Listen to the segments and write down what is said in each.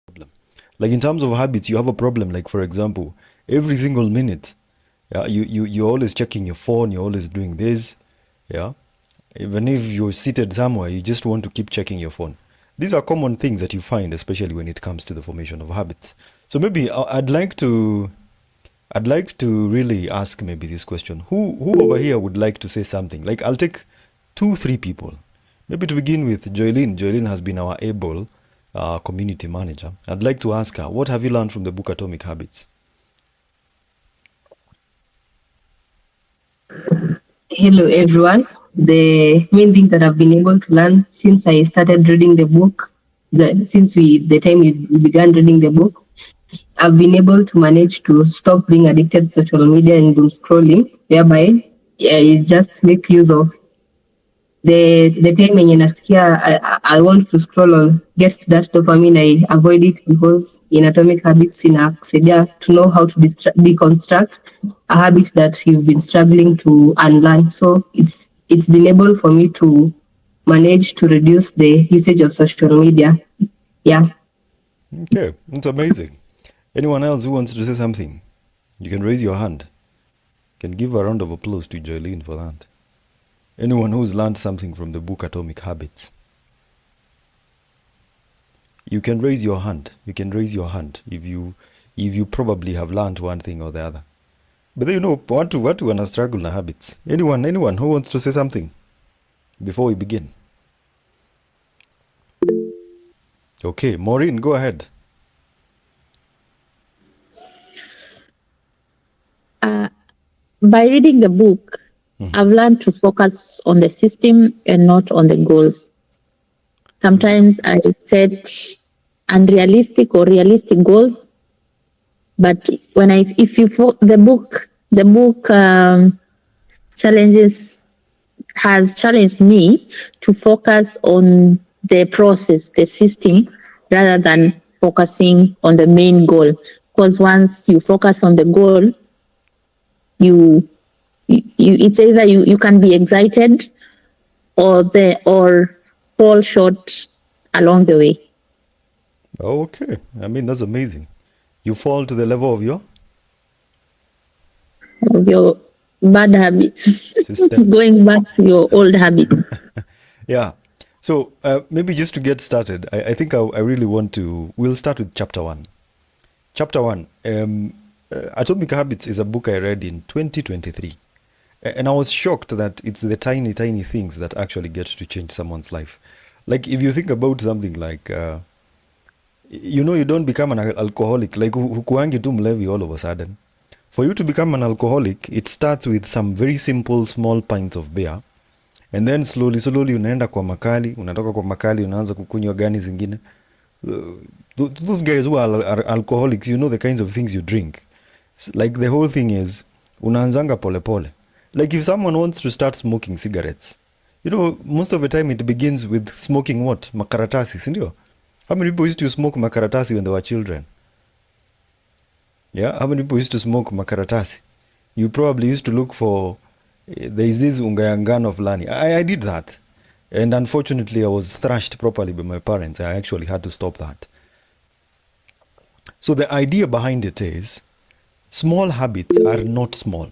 problem. Like in terms of habits, you have a problem. Like for example, every single minute, yeah, you're always checking your phone. You're always doing this, yeah. Even if you're seated somewhere, you just want to keep checking your phone. These are common things that you find, especially when it comes to the formation of habits. So maybe I'd like to really ask maybe this question. Who over here would like to say something? Like I'll take two, three people. Maybe to begin with, Joylynn. Joylynn has been our able community manager. I'd like to ask her, what have you learned from the book Atomic Habits? Hello, everyone. The main thing that I've been able to learn since I started reading the book, the time we began reading the book, I've been able to manage to stop being addicted to social media and doom scrolling, whereby I just make use of the time yenye nasikia I want to scroll or get that dopamine, I avoid it, because in Atomic Habits inakusaidia to know how to deconstruct a habit that you've been struggling to unlearn. So it's been able for me to manage to reduce the usage of social media. Yeah. Okay, it's amazing. Anyone else who wants to say something? You can raise your hand. You can give a round of applause to Joylynn for that. Anyone who's learned something from the book Atomic Habits? You can raise your hand. You can raise your hand if you probably have learned one thing or the other. But you know, watu wana struggle na habits. Anyone who wants to say something before we begin? Okay, Mourine, go ahead. By reading the book, I've learned to focus on the system and not on the goals. Sometimes I set unrealistic or realistic goals, but the book has challenged me to focus on the process, the system, rather than focusing on the main goal. Because once you focus on the goal, it's either you can be excited or fall short along the way. Okay, I mean that's amazing. You fall to the level of your Bad habits, going back to your old habits. Yeah. So maybe just to get started, I think I really want to. We'll start with chapter 1. Chapter 1. Atomic Habits is a book I read in 2023. And I was shocked that it's the tiny, tiny things that actually get to change someone's life. Like if you think about something like, you don't become an alcoholic, like hukuangi tu mlevi all of a sudden. For you to become an alcoholic, it starts with some very simple, small pints of beer. And then slowly unaenda kwa makali, unatoka kwa makali, unaanza kukunywa gani zingine. Those guys who are alcoholics, you know the kinds of things you drink. Like the whole thing is, unaanzanga pole pole. Like if someone wants to start smoking cigarettes, most of the time it begins with smoking what? Makaratasi, sindio? How many people used to smoke makaratasi when they were children? Yeah, how many people used to smoke makaratasi? You probably used to look for, there is this ungayangano fulani. I did that. And unfortunately, I was thrashed properly by my parents. I actually had to stop that. So the idea behind it is, small habits are not small.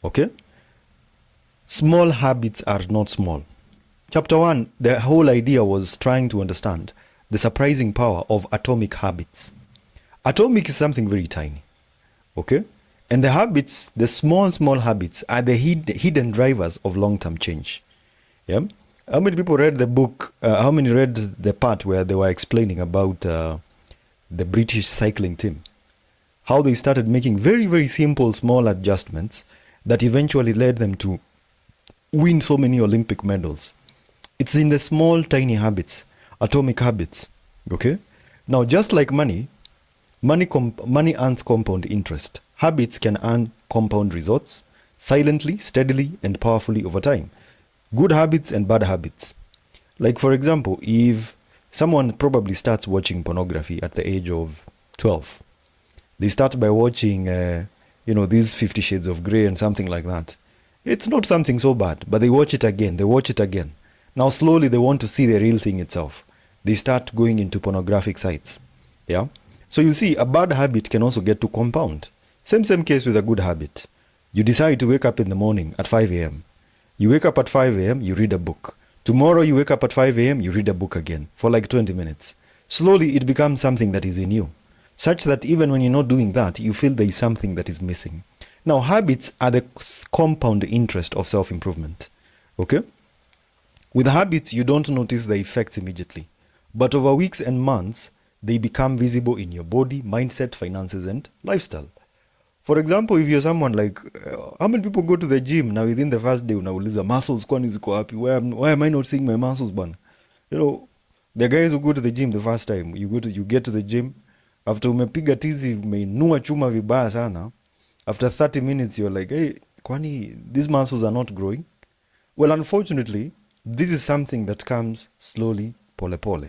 Okay? Small habits are not small. Chapter 1, the whole idea was trying to understand the surprising power of atomic habits. Atomic is something very tiny. Okay? And the habits, the small habits, are the hidden drivers of long-term change. Yeah? How many people read the book? How many read the part where they were explaining about the British cycling team? How they started making very, very simple, small adjustments that eventually led them to win so many Olympic medals. It's in the small, tiny habits, atomic habits. Okay? Now, just like money earns compound interest. Habits can earn compound results silently, steadily, and powerfully over time. Good habits and bad habits. Like, for example, if someone probably starts watching pornography at the age of 12, they start by watching, these 50 Shades of Grey and something like that. It's not something so bad, but they watch it again. Now, slowly, they want to see the real thing itself. They start going into pornographic sites. Yeah. So you see, a bad habit can also get to compound. Same case with a good habit. You decide to wake up in the morning at 5 a.m. You wake up at 5 a.m., you read a book. Tomorrow you wake up at 5 a.m., you read a book again for like 20 minutes. Slowly it becomes something that is in you, such that even when you're not doing that, you feel there is something that is missing. Now, habits are the compound interest of self-improvement. Okay? With habits, you don't notice the effects immediately. But over weeks and months, they become visible in your body, mindset, finances, and lifestyle. For example, if you're someone like, how many people go to the gym now within the first day, unauliza muscles kwani ziko wapi? Why am I not seeing my muscles, bana? You know, the guys who go to the gym the first time, you get to the gym, after umepiga tizi, umeinua chuma vibaya sana, after 30 minutes, you're like, hey, kwani these muscles are not growing? Well, unfortunately, this is something that comes slowly, pole pole.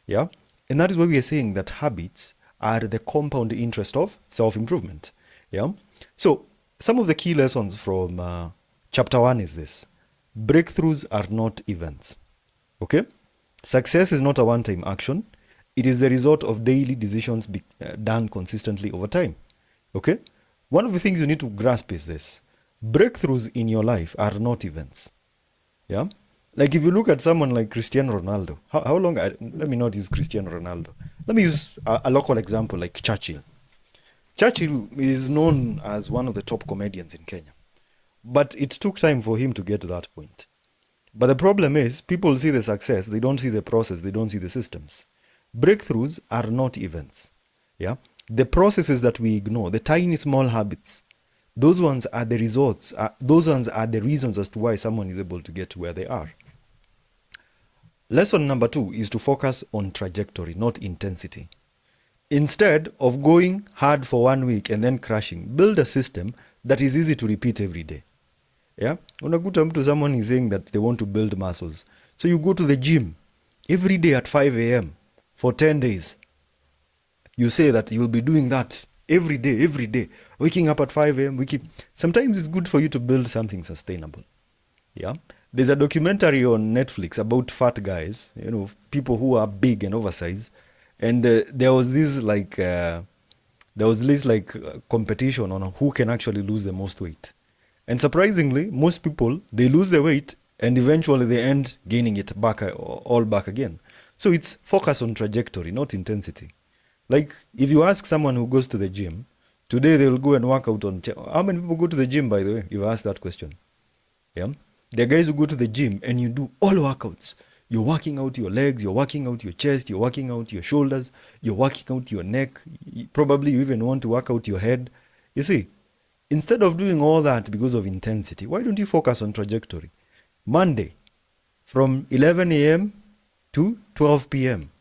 Yeah? And that is why we are saying that habits are the compound interest of self-improvement. Yeah. So some of the key lessons from chapter 1 is this: breakthroughs are not events. Okay. Success is not a one-time action. It is the result of daily decisions done consistently over time. Okay. One of the things you need to grasp is this: breakthroughs in your life are not events. Yeah. Like if you look at someone like Cristiano Ronaldo, how long? Let me not use Cristiano Ronaldo. Let me use a local example like Churchill. Churchill is known as one of the top comedians in Kenya. But it took time for him to get to that point. But the problem is, people see the success, they don't see the process, they don't see the systems. Breakthroughs are not events. Yeah? The processes that we ignore, the tiny small habits, those ones are the results, those ones are the reasons as to why someone is able to get to where they are. Lesson number 2 is to focus on trajectory, not intensity. Instead of going hard for 1 week and then crashing, build a system that is easy to repeat every day. Yeah? Unakuta mtu, someone is saying that they want to build muscles. So you go to the gym every day at 5 a.m. for 10 days. You say that you'll be doing that every day, waking up at 5 a.m. Sometimes it's good for you to build something sustainable. Yeah. There's a documentary on Netflix about fat guys, people who are big and oversized. And there was this competition on who can actually lose the most weight. And surprisingly, most people, they lose the weight and eventually they end gaining it back, all back again. So it's focus on trajectory, not intensity. Like if you ask someone who goes to the gym, today they will go and work out on... How many people go to the gym, by the way? You ask that question. Yeah. There are guys who go to the gym and you do all workouts. You're working out your legs, you're working out your chest, you're working out your shoulders, you're working out your neck. Probably you even want to work out your head. You see, instead of doing all that because of intensity, why don't you focus on trajectory? Monday, from 11 a.m. to 12 p.m.,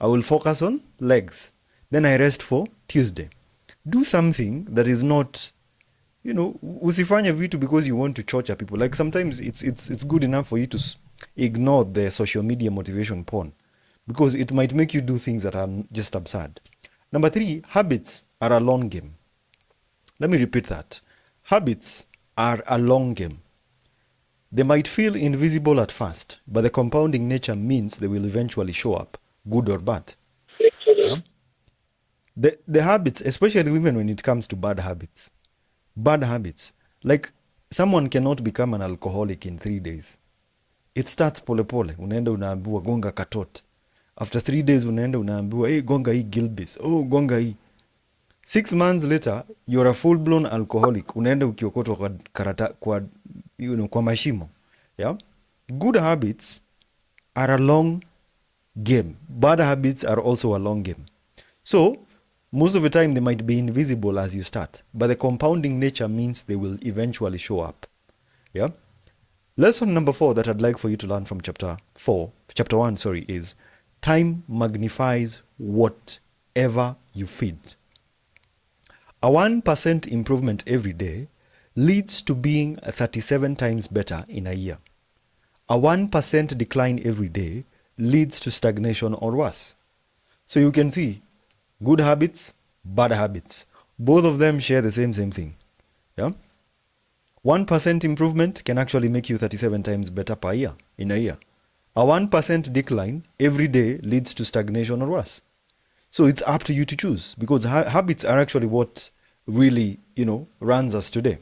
I will focus on legs. Then I rest for Tuesday. Do something that is not, usifanye vitu because you want to torture people. Like sometimes it's good enough for you to ignore the social media motivation porn because it might make you do things that are just absurd. Number 3, habits are a long game. Let me repeat that. Habits are a long game. They might feel invisible at first, but the compounding nature means they will eventually show up, good or bad. Yeah? The habits, especially even when it comes to bad habits, like someone cannot become an alcoholic in 3 days. It starts pole pole. Unaenda unaambiwa gonga katot. After 3 days unaenda unaambiwa, hey, gonga hii Gilbis. Oh, gonga hii. 6 months later, you're a full-blown alcoholic. Unaenda ukiokotwa kwa mashimo. Yeah? Good habits are a long game. Bad habits are also a long game. So, most of the time they might be invisible as you start, but the compounding nature means they will eventually show up. Yeah? Lesson number 4 that I'd like for you to learn from chapter 1, is time magnifies whatever you feed. A 1% improvement every day leads to being 37 times better in a year. A 1% decline every day leads to stagnation or worse. So you can see, good habits, bad habits, both of them share the same thing. Yeah? 1% improvement can actually make you 37 times better per year, in a year. A 1% decline every day leads to stagnation or worse. So it's up to you to choose, because habits are actually what really, runs us today.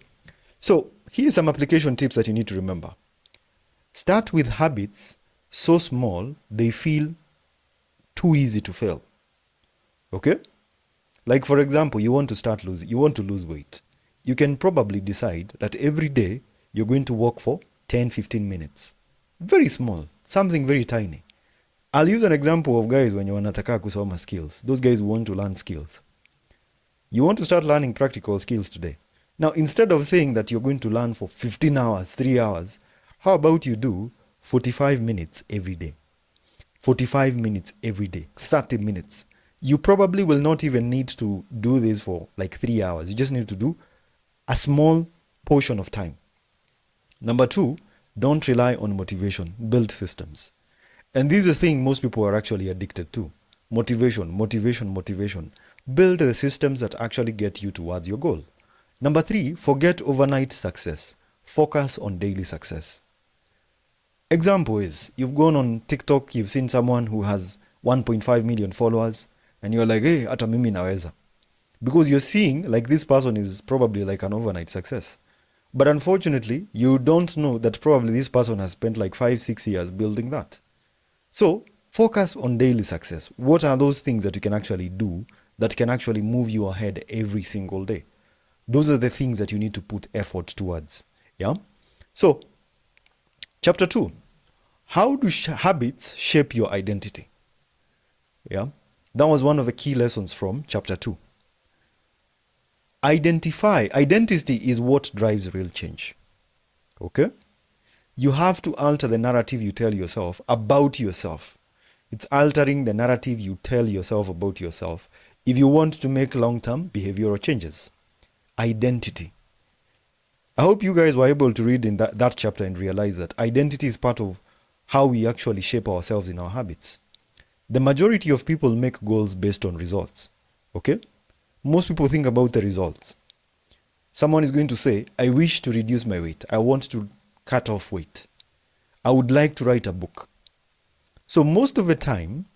So here's some application tips that you need to remember. Start with habits so small they feel too easy to fail. Okay? Like for example, you want to lose weight. You can probably decide that every day you're going to walk for 10-15 minutes. Very small, something very tiny. I'll use an example of guys when you wanataka kusoma skills. Those guys who want to learn skills. You want to start learning practical skills today. Now, instead of saying that you're going to learn for 15 hours, 3 hours, how about you do 45 minutes every day? 45 minutes every day, 30 minutes. You probably will not even need to do this for like 3 hours. You just need to do a small portion of time. Number 2, don't rely on motivation. Build systems. And this is a thing most people are actually addicted to. Motivation. Build the systems that actually get you towards your goal. Number 3, forget overnight success. Focus on daily success. Example is, you've gone on TikTok, you've seen someone who has 1.5 million followers, and you're like, hey, hata mimi naweza. Because you're seeing like this person is probably like an overnight success. But unfortunately, you don't know that probably this person has spent like 5-6 years building that. So focus on daily success. What are those things that you can actually do that can actually move you ahead every single day? Those are the things that you need to put effort towards. Yeah. So chapter 2, how do habits shape your identity? Yeah. That was one of the key lessons from chapter 2. Identity is what drives real change. Okay? You have to alter the narrative you tell yourself about yourself. It's altering the narrative you tell yourself about yourself if you want to make long-term behavioral changes. Identity. I hope you guys were able to read in that chapter and realize that identity is part of how we actually shape ourselves in our habits. The majority of people make goals based on results. Okay? Most people think about the results. Someone is going to say, I wish to reduce my weight. I want to cut off weight. I would like to write a book. So most of the time,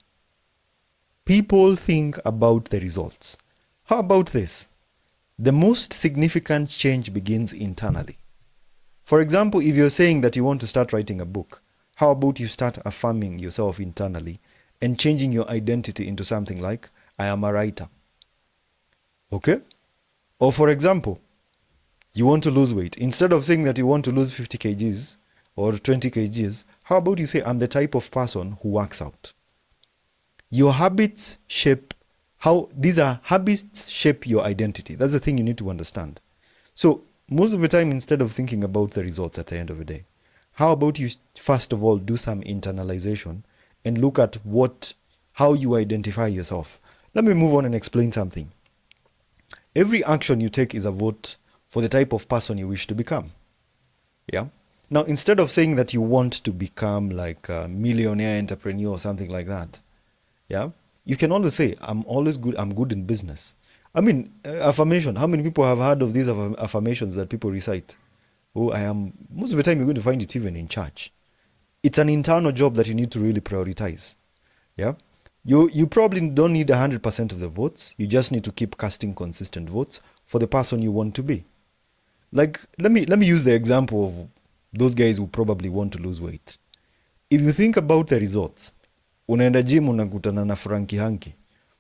people think about the results. How about this? The most significant change begins internally. For example, if you're saying that you want to start writing a book, how about you start affirming yourself internally and changing your identity into something like, I am a writer. Okay? Or for example, you want to lose weight. Instead of saying that you want to lose 50 kgs or 20 kgs, how about you say, I'm the type of person who works out. Your habits shape habits shape your identity. That's the thing you need to understand. So most of the time, instead of thinking about the results at the end of the day, how about you first of all do some internalization and look at how you identify yourself. Let me move on and explain something. Every action you take is a vote for the type of person you wish to become. Yeah. Now, instead of saying that you want to become like a millionaire entrepreneur or something like that, yeah, you can always say, I'm good in business. I mean, affirmation. How many people have heard of these affirmations that people recite? Oh, most of the time you're going to find it even in church. It's an internal job that you need to really prioritize. Yeah. You probably don't need 100% of the votes. You just need to keep casting consistent votes for the person you want to be. Like, let me use the example of those guys who probably want to lose weight. If you think about the results, unaenda gym unakutana na Frankie Hanky.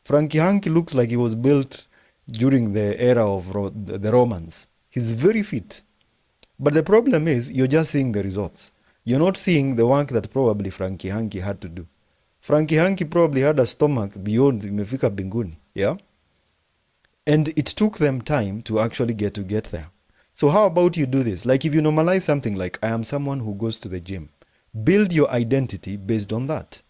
Frankie Hanky looks like he was built during the era of the Romans. He's very fit. But the problem is, you're just seeing the results. You're not seeing the work that probably Frankie Hanky had to do. Frankie Hanky probably had a stomach beyond imefika binguni, yeah? And it took them time to actually get there. So how about you do this? Like if you normalize something like, I am someone who goes to the gym, build your identity based on that.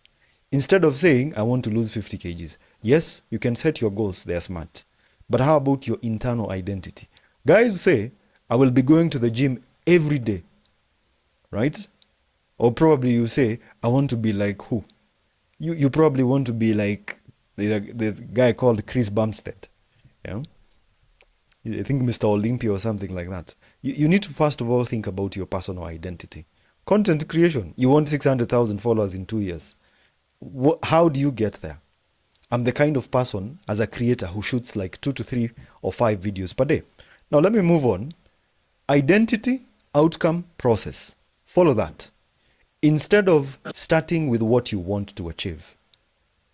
Instead of saying, I want to lose 50 kgs. Yes, you can set your goals, they're smart. But how about your internal identity? Guys say, I will be going to the gym every day, right? Or probably you say, I want to be like who? You probably want to be like the guy called Chris Bumstead. Yeah? I think Mr. Olympia or something like that. You need to first of all think about your personal identity. Content creation. You want 600,000 followers in 2 years. How do you get there? I'm the kind of person as a creator who shoots like 2 to 3 or 5 videos per day. Now let me move on. Identity, outcome, process. Follow that. Instead of starting with what you want to achieve,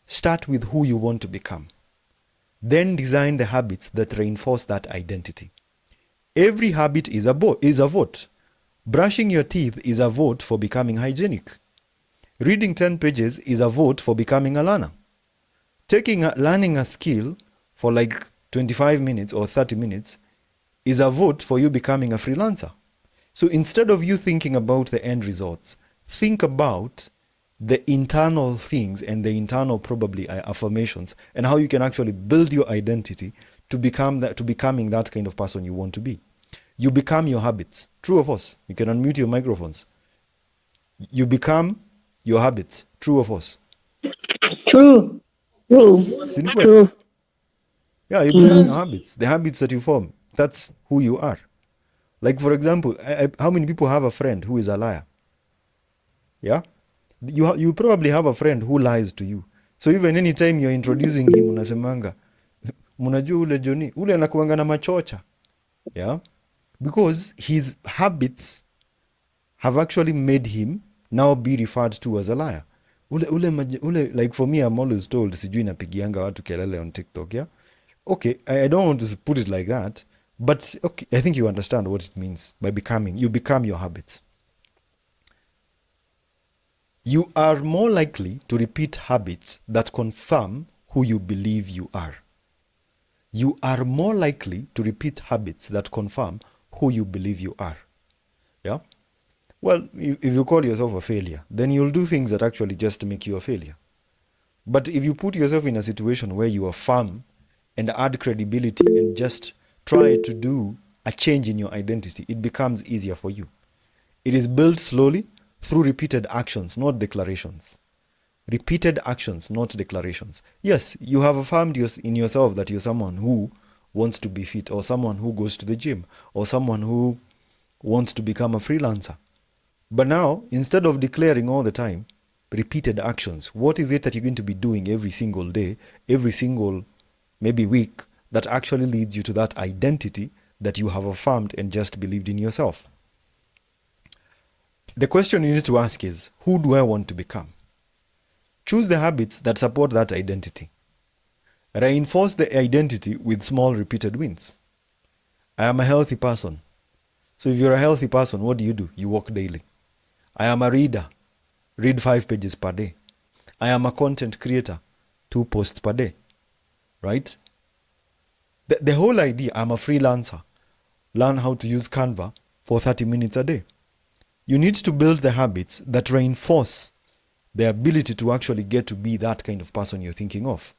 start with who you want to become. Then design the habits that reinforce that identity. Every habit is a vote. Brushing your teeth is a vote for becoming hygienic. Reading 10 pages is a vote for becoming a learner. Learning a skill for like 25 minutes or 30 minutes is a vote for you becoming a freelancer. So instead of you thinking about the end results, think about the internal things and the internal probably affirmations and how you can actually build your identity to becoming that kind of person you want to be. You become your habits. True or false? You can unmute your microphones. You become your habits. True or false? True. Si ni kweli? True. Yeah, you become your habits. The habits that you form. That's who you are. Like for example, how many people have a friend who is a liar? Yeah? You probably have a friend who lies to you. So even anytime you're introducing him, unasemanga, munajua ule Johnny, ule anakuanga na machocha. Yeah? Because his habits have actually made him now be referred to as a liar. Like for me, I'm always told, sijui napigianga watu kelele on TikTok, yeah? Okay, I don't want to put it like that, but okay, I think you understand what it means by you become your habits. You are more likely to repeat habits that confirm who you believe you are. You are more likely to repeat habits that confirm who you believe you are. Yeah? Well, if you call yourself a failure, then you'll do things that actually just make you a failure. But if you put yourself in a situation where you are firm and add credibility and just try to do a change in your identity, it becomes easier for you. It is built slowly through repeated actions, not declarations. Repeated actions, not declarations. Yes, you have affirmed in yourself that you're someone who wants to be fit, or someone who goes to the gym, or someone who wants to become a freelancer. But now, instead of declaring all the time, repeated actions, what is it that you're going to be doing every single day, every single maybe week, that actually leads you to that identity that you have affirmed and just believed in yourself? The question you need to ask is, who do I want to become? Choose the habits that support that identity. Reinforce the identity with small repeated wins. I am a healthy person. So if you're a healthy person, what do? You walk daily. I am a reader. Read 5 pages per day. I am a content creator. 2 posts per day. Right? The whole idea, I'm a freelancer. Learn how to use Canva for 30 minutes a day. You need to build the habits that reinforce the ability to actually get to be that kind of person you're thinking of.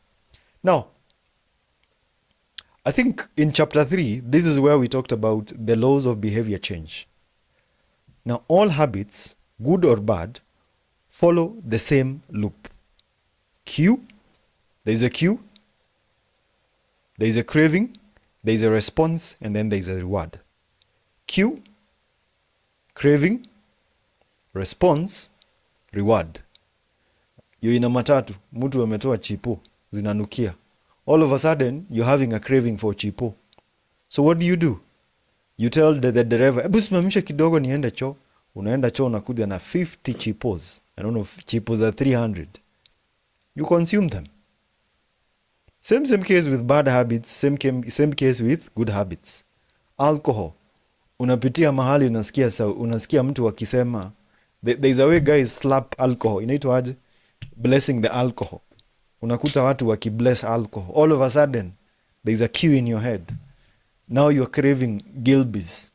Now, I think in chapter 3, this is where we talked about the laws of behavior change. Now, all habits, good or bad, follow the same loop. Cue, there's a cue, there's a craving, there's a response, and then there's a reward. Cue, craving, response, reward. You're in a matatu, mtu ametoa chipo, zinanukia. All of a sudden, you're having a craving for chipo. So what do? You tell the driver, hebu simamisha kidogo niende choo. Unaenda choo unakuja na 50 chipos. I don't know if chipos are 300. You consume them. Same case with bad habits, same case with good habits. Alcohol. Unapitia mahali unasikia mtu akisema, there's a way guys slap alcohol. Inaitwa aje? Blessing the alcohol. Unakuta watu wakibless alcohol. All of a sudden, there's a cue in your head. Now you're craving Gilbey's.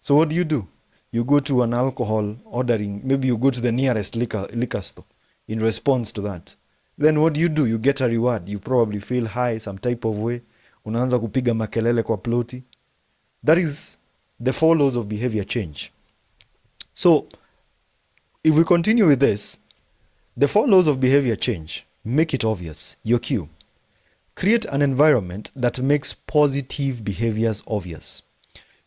So what do? You go to an alcohol ordering. Maybe you go to the nearest liquor store in response to that. Then what do? You get a reward. You probably feel high some type of way. Unaanza kupiga makelele kwa ploti. That is the 4 laws of behavior change. So if we continue with this, the 4 laws of behavior change. Make it obvious. Your cue. Create an environment that makes positive behaviors obvious.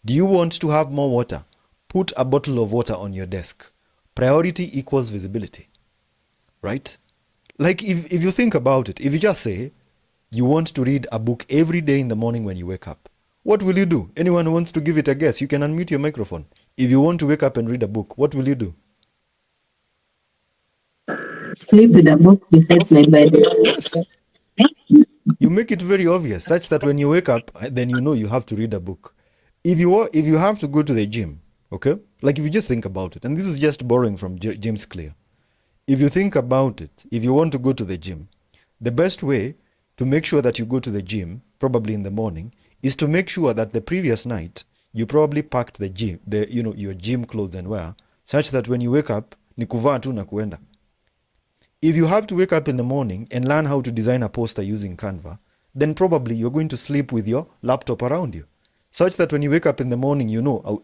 Do you want to have more water? Put a bottle of water on your desk. Priority equals visibility. Right? Like if you think about it, if you just say you want to read a book every day in the morning when you wake up, what will you do? Anyone who wants to give it a guess, you can unmute your microphone. If you want to wake up and read a book, what will you do? Sleep with a book besides my bed. Yes. You make it very obvious, such that when you wake up, then you know you have to read a book. If you have to go to the gym, okay? Like if you just think about it, and this is just borrowing from James Clear. If you think about it, if you want to go to the gym, the best way to make sure that you go to the gym, probably in the morning, is to make sure that the previous night you probably packed your gym clothes and wear, such that when you wake up, ni kuvaa tu na kuenda. If you have to wake up in the morning and learn how to design a poster using Canva, then probably you're going to sleep with your laptop around you, such that when you wake up in the morning, you know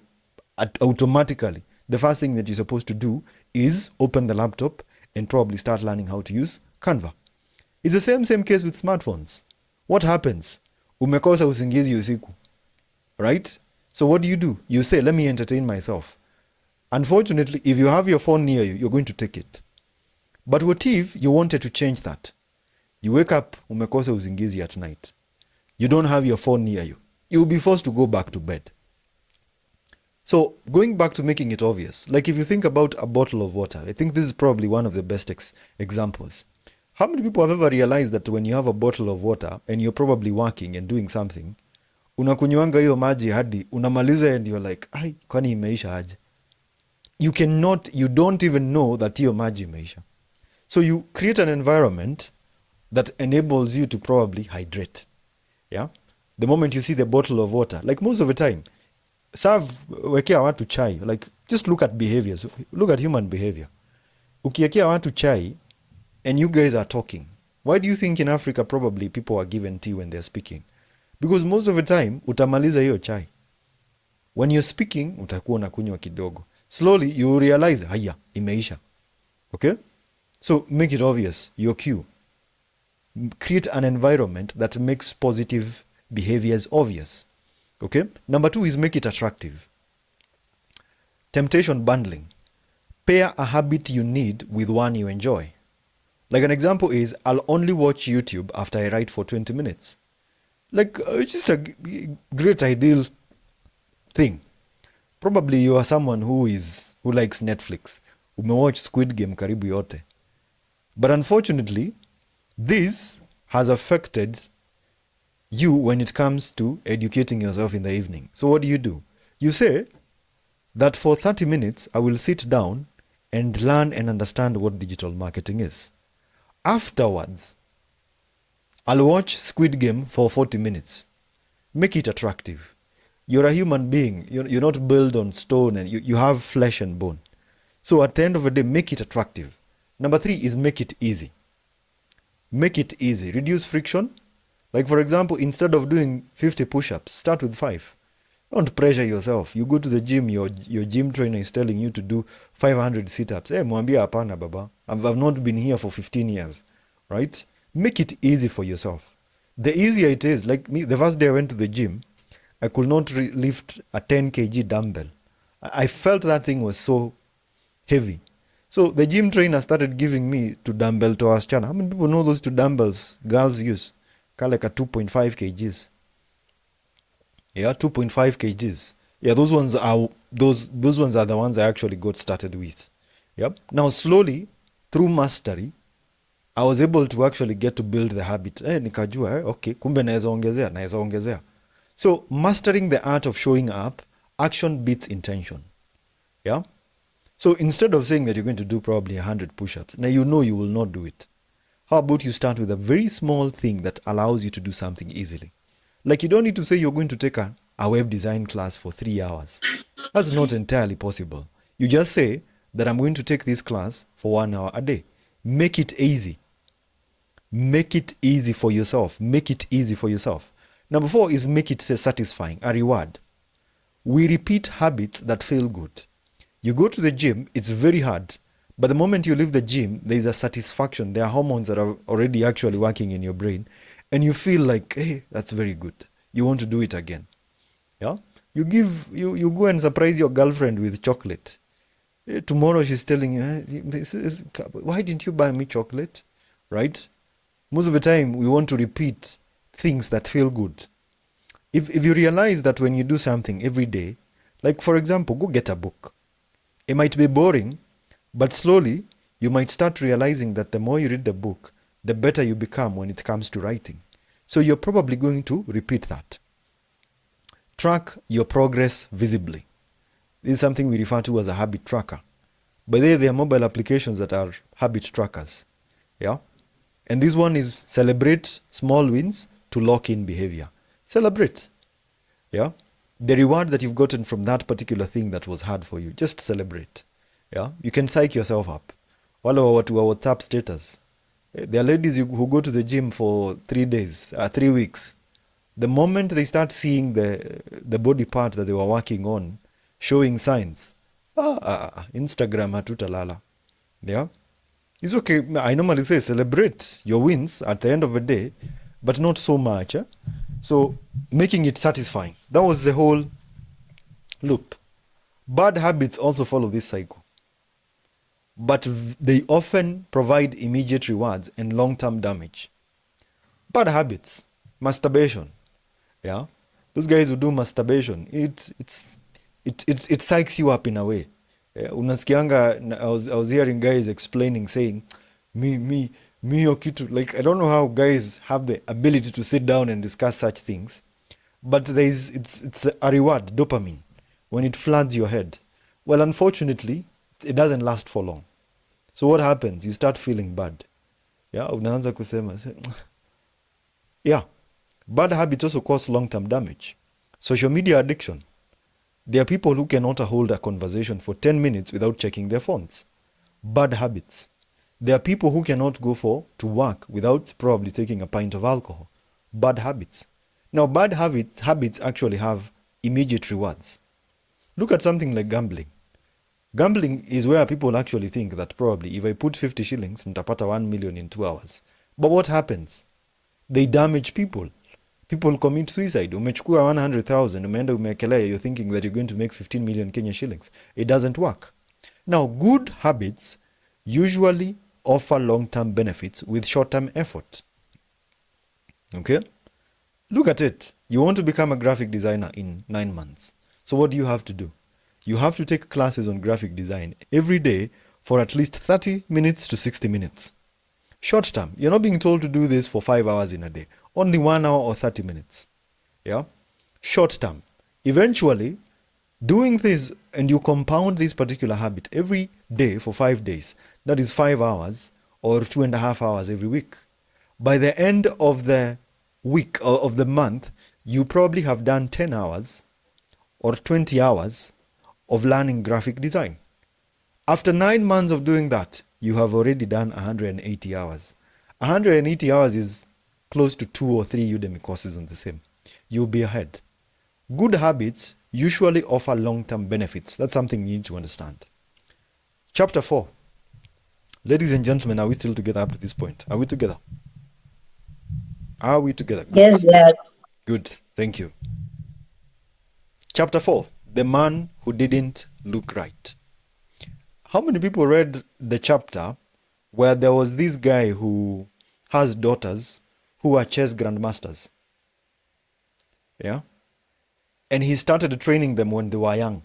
automatically the first thing that you're supposed to do is open the laptop and probably start learning how to use Canva. It's the same case with smartphones. What happens? Umekosa usingizi usiku, right? So what do? You say, let me entertain myself. Unfortunately, if you have your phone near you, you're going to take it. But what if you wanted to change that? You wake up, umekosa usingizi at night. You don't have your phone near you. You'll be forced to go back to bed. So going back to making it obvious, like if you think about a bottle of water, I think this is probably one of the best examples. How many people have ever realized that when you have a bottle of water and you're probably working and doing something, unakunywanga hiyo maji hadi unamaliza and you're like, ai, kwani imeisha aje? You don't even know that hiyo maji imeisha. So you create an environment that enables you to probably hydrate. Yeah? The moment you see the bottle of water, like most of the time, wekea watu chai, like just look at behaviors, look at human behavior. Ukiekea watu chai and you guys are talking, why do you think in Africa probably people are given tea when they're speaking? Because most of the time utamaliza hiyo chai. When you're speaking, utakuwa unakunywa kidogo. Slowly you realize, haya, imeisha. Okay? So make it obvious, your cue. Create an environment that makes positive behaviors obvious. Okay? Number 2 is make it attractive. Temptation bundling. Pair a habit you need with one you enjoy. Like an example is, I'll only watch YouTube after I write for 20 minutes. Like, it's just a great ideal thing. Probably you are someone who likes Netflix. Umewatch Squid Game karibu yote. But unfortunately, this has affected you when it comes to educating yourself in the evening. So what do? You say that for 30 minutes, I will sit down and learn and understand what digital marketing is. Afterwards, I'll watch Squid Game for 40 minutes. Make it attractive. You're a human being. You're not built on stone and you have flesh and bone. So at the end of the day, make it attractive. Number 3 is make it easy. Make it easy. Reduce friction. Like for example, instead of doing 50 push-ups, start with 5. Don't pressure yourself. You go to the gym, your gym trainer is telling you to do 500 sit-ups. Hey, mwambia hapana baba. I've not been here for 15 years. Right? Make it easy for yourself. The easier it is, like me, the first day I went to the gym, I could not lift a 10 kg dumbbell. I felt that thing was so heavy. So the gym trainer started giving me to dumbbell to wasichana. How many people know those 2 dumbbells girls use? Like a 2.5 kgs. Yeah, 2.5 kgs. Yeah, those ones are the ones I actually got started with. Yep. Now slowly, through mastery, I was able to actually get to build the habit. Nikajua, okay, kumbe naeza ongezea. So mastering the art of showing up, action beats intention. Yeah. So instead of saying that you're going to do probably 100 push-ups, now you know you will not do it. How about you start with a very small thing that allows you to do something easily? Like you don't need to say you're going to take a web design class for 3 hours. That's not entirely possible. You just say that I'm going to take this class for 1 hour a day. Make it easy. Make it easy for yourself. Make it easy for yourself. Number 4 is make it satisfying, a reward. We repeat habits that feel good. You go to the gym, it's very hard. But the moment you leave the gym, there is a satisfaction. There are hormones that are already actually working in your brain. And you feel like, hey, that's very good. You want to do it again. Yeah? You go and surprise your girlfriend with chocolate. Tomorrow she's telling you, why didn't you buy me chocolate? right? Most of the time, we want to repeat things that feel good. If you realize that when you do something every day, like for example, go get a book. It might be boring, but slowly you might start realizing that the more you read the book, the better you become when it comes to writing. So you're probably going to repeat that. Track your progress visibly. This is something we refer to as a habit tracker. But there are mobile applications that are habit trackers. Yeah? And this one is celebrate small wins to lock in behavior. Celebrate. Yeah? The reward that you've gotten from that particular thing that was hard for you, just celebrate. Yeah? You can psych yourself up. Wale wa watu wa WhatsApp status. There are ladies who go to the gym for 3 days, 3 weeks. The moment they start seeing the body part that they were working on showing signs, Instagram hatutalala. Yeah? It's okay. I normally say celebrate your wins at the end of the day, but not so much. So making it satisfying. That was the whole loop. Bad habits also follow this cycle, but they often provide immediate rewards and long-term damage. Bad habits, masturbation. Yeah, those guys who do masturbation, it psychs you up in a way. Unasikianga, I was hearing guys explaining, saying, me yo kitu. Like, I don't know how guys have the ability to sit down and discuss such things, but it's a reward, dopamine, when it floods your head. Well, unfortunately, it doesn't last for long. So what happens? You start feeling bad. Yeah, unaanza kusema. Yeah, bad habits also cause long-term damage. Social media addiction. There are people who cannot hold a conversation for 10 minutes without checking their phones. Bad habits. There are people who cannot go to work without probably taking a pint of alcohol. Bad habits. Now, bad habits actually have immediate rewards. Look at something like gambling. Gambling is where people actually think that probably if I put 50 shillings, nitapata 1 million in 2 hours. But what happens? They damage people. People commit suicide. Umechukua 100,000, umeenda umeekelea, you're thinking that you're going to make 15 million Kenya shillings. It doesn't work. Now, good habits usually offer long-term benefits with short-term effort. Okay? Look at it. You want to become a graphic designer in 9 months. So what do you have to do? You have to take classes on graphic design every day for at least 30 minutes to 60 minutes. Short term, you're not being told to do this for 5 hours in a day. Only 1 hour or 30 minutes. Yeah? Short term. Eventually, doing this, and you compound this particular habit every day for 5 days, that is 5 hours or 2.5 hours every week. By the end of the week or of the month, you probably have done 10 hours or 20 hours of learning graphic design. After 9 months of doing that, you have already done 180 hours. 180 hours is close to 2 or 3 Udemy courses on the same. You'll be ahead. Good habits usually offer long-term benefits. That's something you need to understand. Chapter 4. Ladies and gentlemen, are we still together up to this point? Are we together? Are we together? Yes, Dad. Good. Thank you. Chapter 4. The man who didn't look right. How many people read the chapter where there was this guy who has daughters who are chess grandmasters? Yeah? And he started training them when they were young.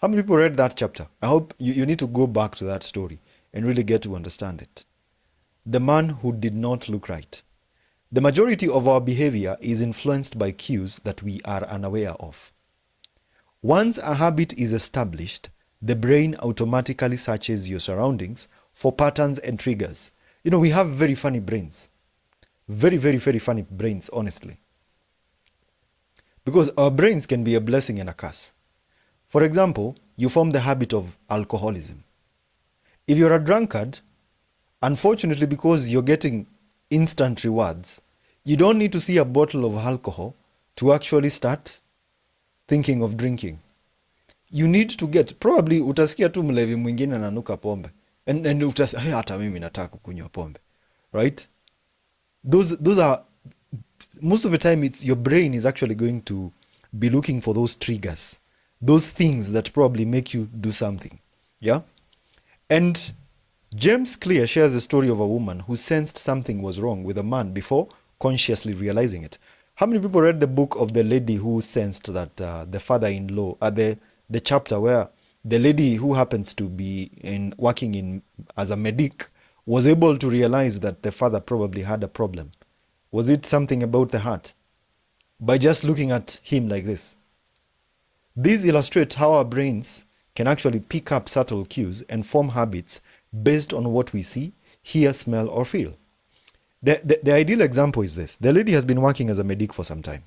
How many people read that chapter? I hope you need to go back to that story and really get to understand it. The man who did not look right. The majority of our behavior is influenced by cues that we are unaware of. Once a habit is established, the brain automatically searches your surroundings for patterns and triggers. You know, we have very funny brains. Very, very, very funny brains, honestly. Because our brains can be a blessing and a curse. For example, you form the habit of alcoholism. If you're a drunkard, unfortunately, because you're getting instant rewards, you don't need to see a bottle of alcohol to actually start thinking of drinking. You need to get, probably utasikia tu mlevi mwingine ananuka pombe. And utasikia, hey, hata mimi nataka kunywa pombe. Right? Those are, most of the time, your brain is actually going to be looking for those triggers. Those things that probably make you do something. Yeah? And James Clear shares the story of a woman who sensed something was wrong with a man before consciously realizing it. How many people read the book of the lady who sensed that the father-in-law, the chapter where the lady who happens to be working in as a medic was able to realize that the father probably had a problem? Was it something about the heart? By just looking at him like this. These illustrate how our brains can actually pick up subtle cues and form habits based on what we see, hear, smell, or feel. The ideal example is this. The lady has been working as a medic for some time.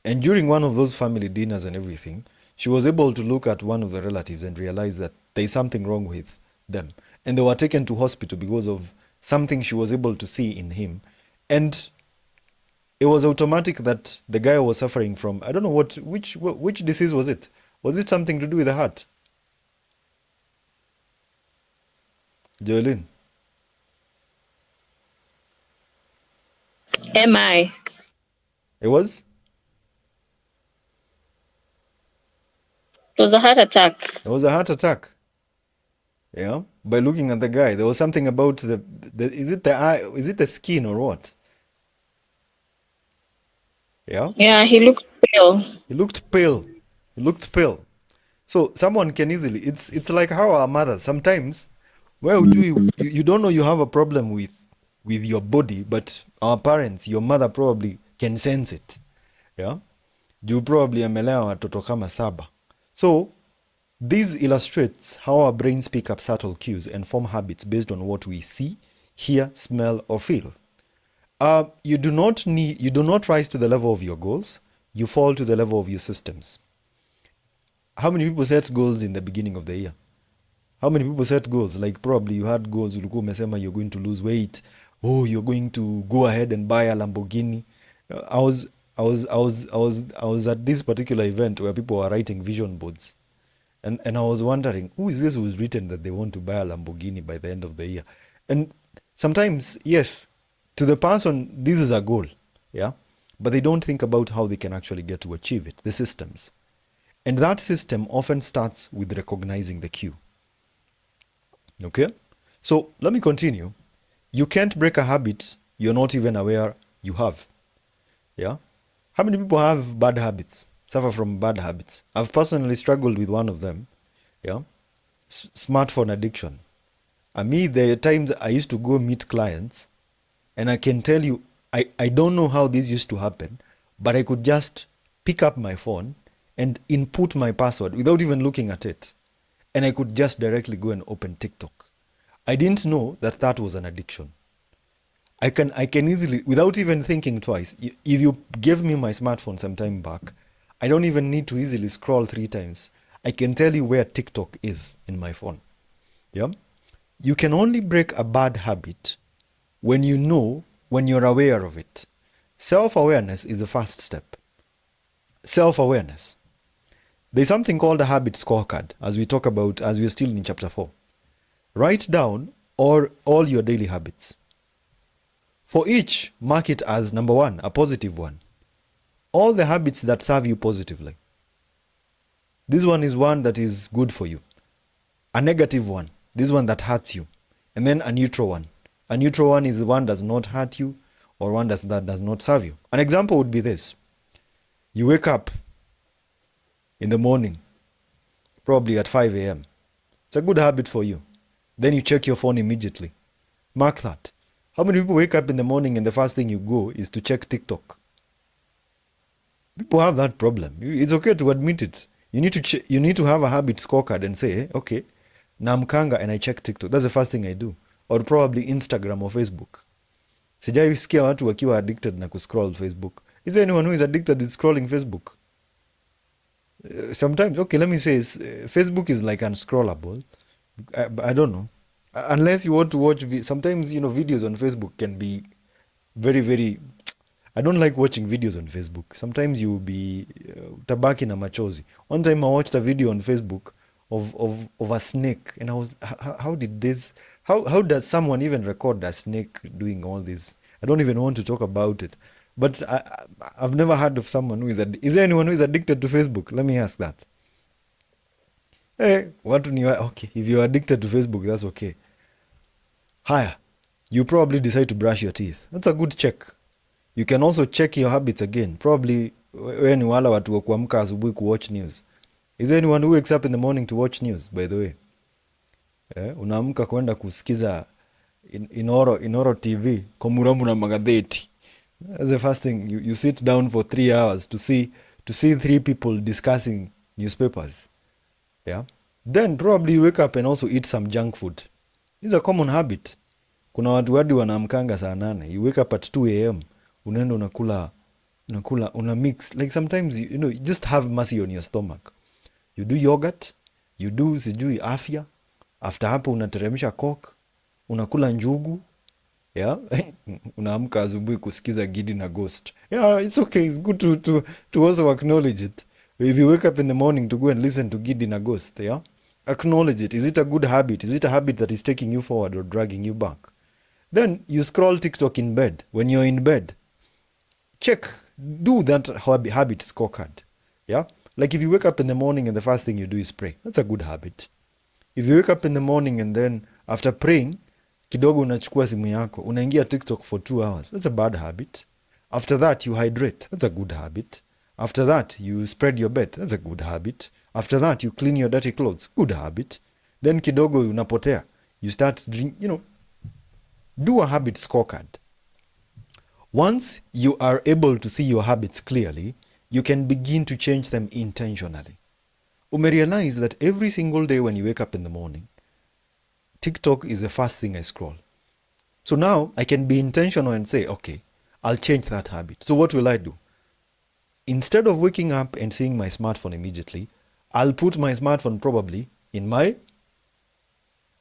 And during one of those family dinners and everything, she was able to look at one of the relatives and realize that there is something wrong with them. And they were taken to hospital because of something she was able to see in him. And it was automatic that the guy was suffering from, I don't know which disease was it? Was it something to do with the heart? Joylynn? MI. It was? It was a heart attack. It was a heart attack. Yeah. By looking at the guy, there was something about the is it the eye? Is it the skin or what? Yeah. Yeah, he looked pale. He looked pale. He looked pale. So someone can easily. It's like how our mothers sometimes. Well, you don't know you have a problem with your body, but our parents, your mother probably can sense it. Yeah. You probably amelea watoto kama saba. So this illustrates how our brains pick up subtle cues and form habits based on what we see, hear, smell, or feel. You do not rise to the level of your goals. You fall to the level of your systems. How many people set goals in the beginning of the year? How many people set goals? Like probably you had goals. Ulikuwa umesema you're going to lose weight. Oh, you're going to go ahead and buy a Lamborghini. I was at this particular event where people were writing vision boards. And I was wondering, who is this who's written that they want to buy a Lamborghini by the end of the year? And sometimes, yes, to the person, this is a goal, yeah? But they don't think about how they can actually get to achieve it, the systems. And that system often starts with recognizing the cue. Okay? So let me continue. You can't break a habit you're not even aware you have. Yeah? How many people have bad habits? Suffer from bad habits? I've personally struggled with one of them. Yeah? Smartphone addiction. There are times I used to go meet clients, and I can tell you, I don't know how this used to happen, but I could just pick up my phone and input my password without even looking at it. And I could just directly go and open TikTok. I didn't know that that was an addiction. I can easily, without even thinking twice, if you gave me my smartphone some time back, I don't even need to easily scroll 3 times. I can tell you where TikTok is in my phone. Yeah? You can only break a bad habit when you're aware of it. Self-awareness is the first step. Self-awareness. There's something called a habit scorecard, as we talk about, as we're still in chapter 4. Write down all your daily habits. For each, mark it as number 1, a positive one. All the habits that serve you positively. This one is one that is good for you. A negative one, this one that hurts you. And then a neutral one. A neutral one is the one that does not hurt you or one that does not serve you. An example would be this. You wake up in the morning, probably at 5 a.m. It's a good habit for you. Then you check your phone immediately. Mark that. How many people wake up in the morning and the first thing you go is to check TikTok? People have that problem. It's okay to admit it. You need to have a habit scorecard and say, okay, naamkanga and I check TikTok. That's the first thing I do. Or probably Instagram or Facebook. Sijaisikia watu wakiwa addicted na kuscroll Facebook. Is there anyone who is addicted to scrolling Facebook? Sometimes, okay, let me say, Facebook is like unscrollable. I don't know. Unless you want to watch, sometimes, videos on Facebook can be very, very... I don't like watching videos on Facebook. Sometimes you'll be tabaki na machozi. One time I watched a video on Facebook of a snake, and I was, how does someone even record a snake doing all this? I don't even want to talk about it. But I've never heard of someone who is there anyone who is addicted to Facebook? Let me ask that. Hey, watu ni okay. If you're addicted to Facebook, that's okay. Haya, you probably decide to brush your teeth. That's a good check. You can also check your habits again. Probably we ni wala watu wa kuamka asubuhi kuwatch news. Is there anyone who wakes up in the morning to watch news, by the way? Unaamka kwenda kusikiza Inoro TV, Komuramu na magazeti. That's the first thing. You sit down for 3 hours to see 3 people discussing newspapers. Yeah. Then probably you wake up and also eat some junk food. It's a common habit. Kuna watu hadi wanaamkanga saa 8. You wake up at 2 a.m. Unaenda una mix. Like sometimes you just have mercy on your stomach. You do yogurt, you do sijui afya. After hapo unateremsha coke, unakula njugu. Yeah. Unaamka asubuhi kusikiza Gidi na Ghost. Yeah, it's okay. It's good to also acknowledge it. If you wake up in the morning to go and listen to Gidi na Ghost, yeah, acknowledge it. Is it a good habit? Is it a habit that is taking you forward or dragging you back? Then you scroll TikTok in bed. When you're in bed, check, do that habit scorecard. Yeah, like if you wake up in the morning and the first thing you do is pray, that's a good habit. If you wake up in the morning and then after praying, kidogo unachukua simu yako, unaingia TikTok for 2 hours, that's a bad habit. After that, you hydrate, that's a good habit. After that, you spread your bed, that's a good habit. After that, you clean your dirty clothes, good habit. Then kidogo unapotea, you start drink, do a habit scorecard. Once you are able to see your habits clearly, you can begin to change them intentionally. Realize that every single day when you wake up in the morning, TikTok is the first thing I scroll. So now I can be intentional and say, okay, I'll change that habit. So what will I do? Instead of waking up and seeing my smartphone immediately, I'll put my smartphone probably in my,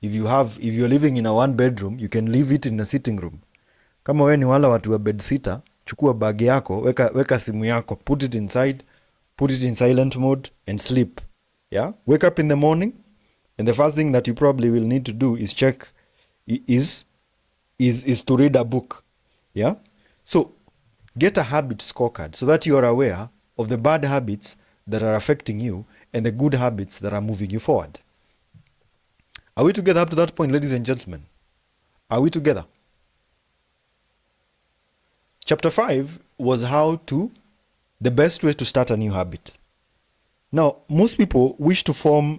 if you're living in a 1 bedroom, you can leave it in a sitting room. Kama we ni wala watu wa bed sitter, chukua bag yako, weka simu yako, put it in silent mode and sleep. Yeah? Wake up in the morning, and the first thing that you probably will need to do is check is to read a book. Yeah? So get a habit scorecard so that you are aware of the bad habits that are affecting you and the good habits that are moving you forward. Are we together up to that point, ladies and gentlemen? Are we together? Chapter 5 was the best way to start a new habit. Now, most people wish to form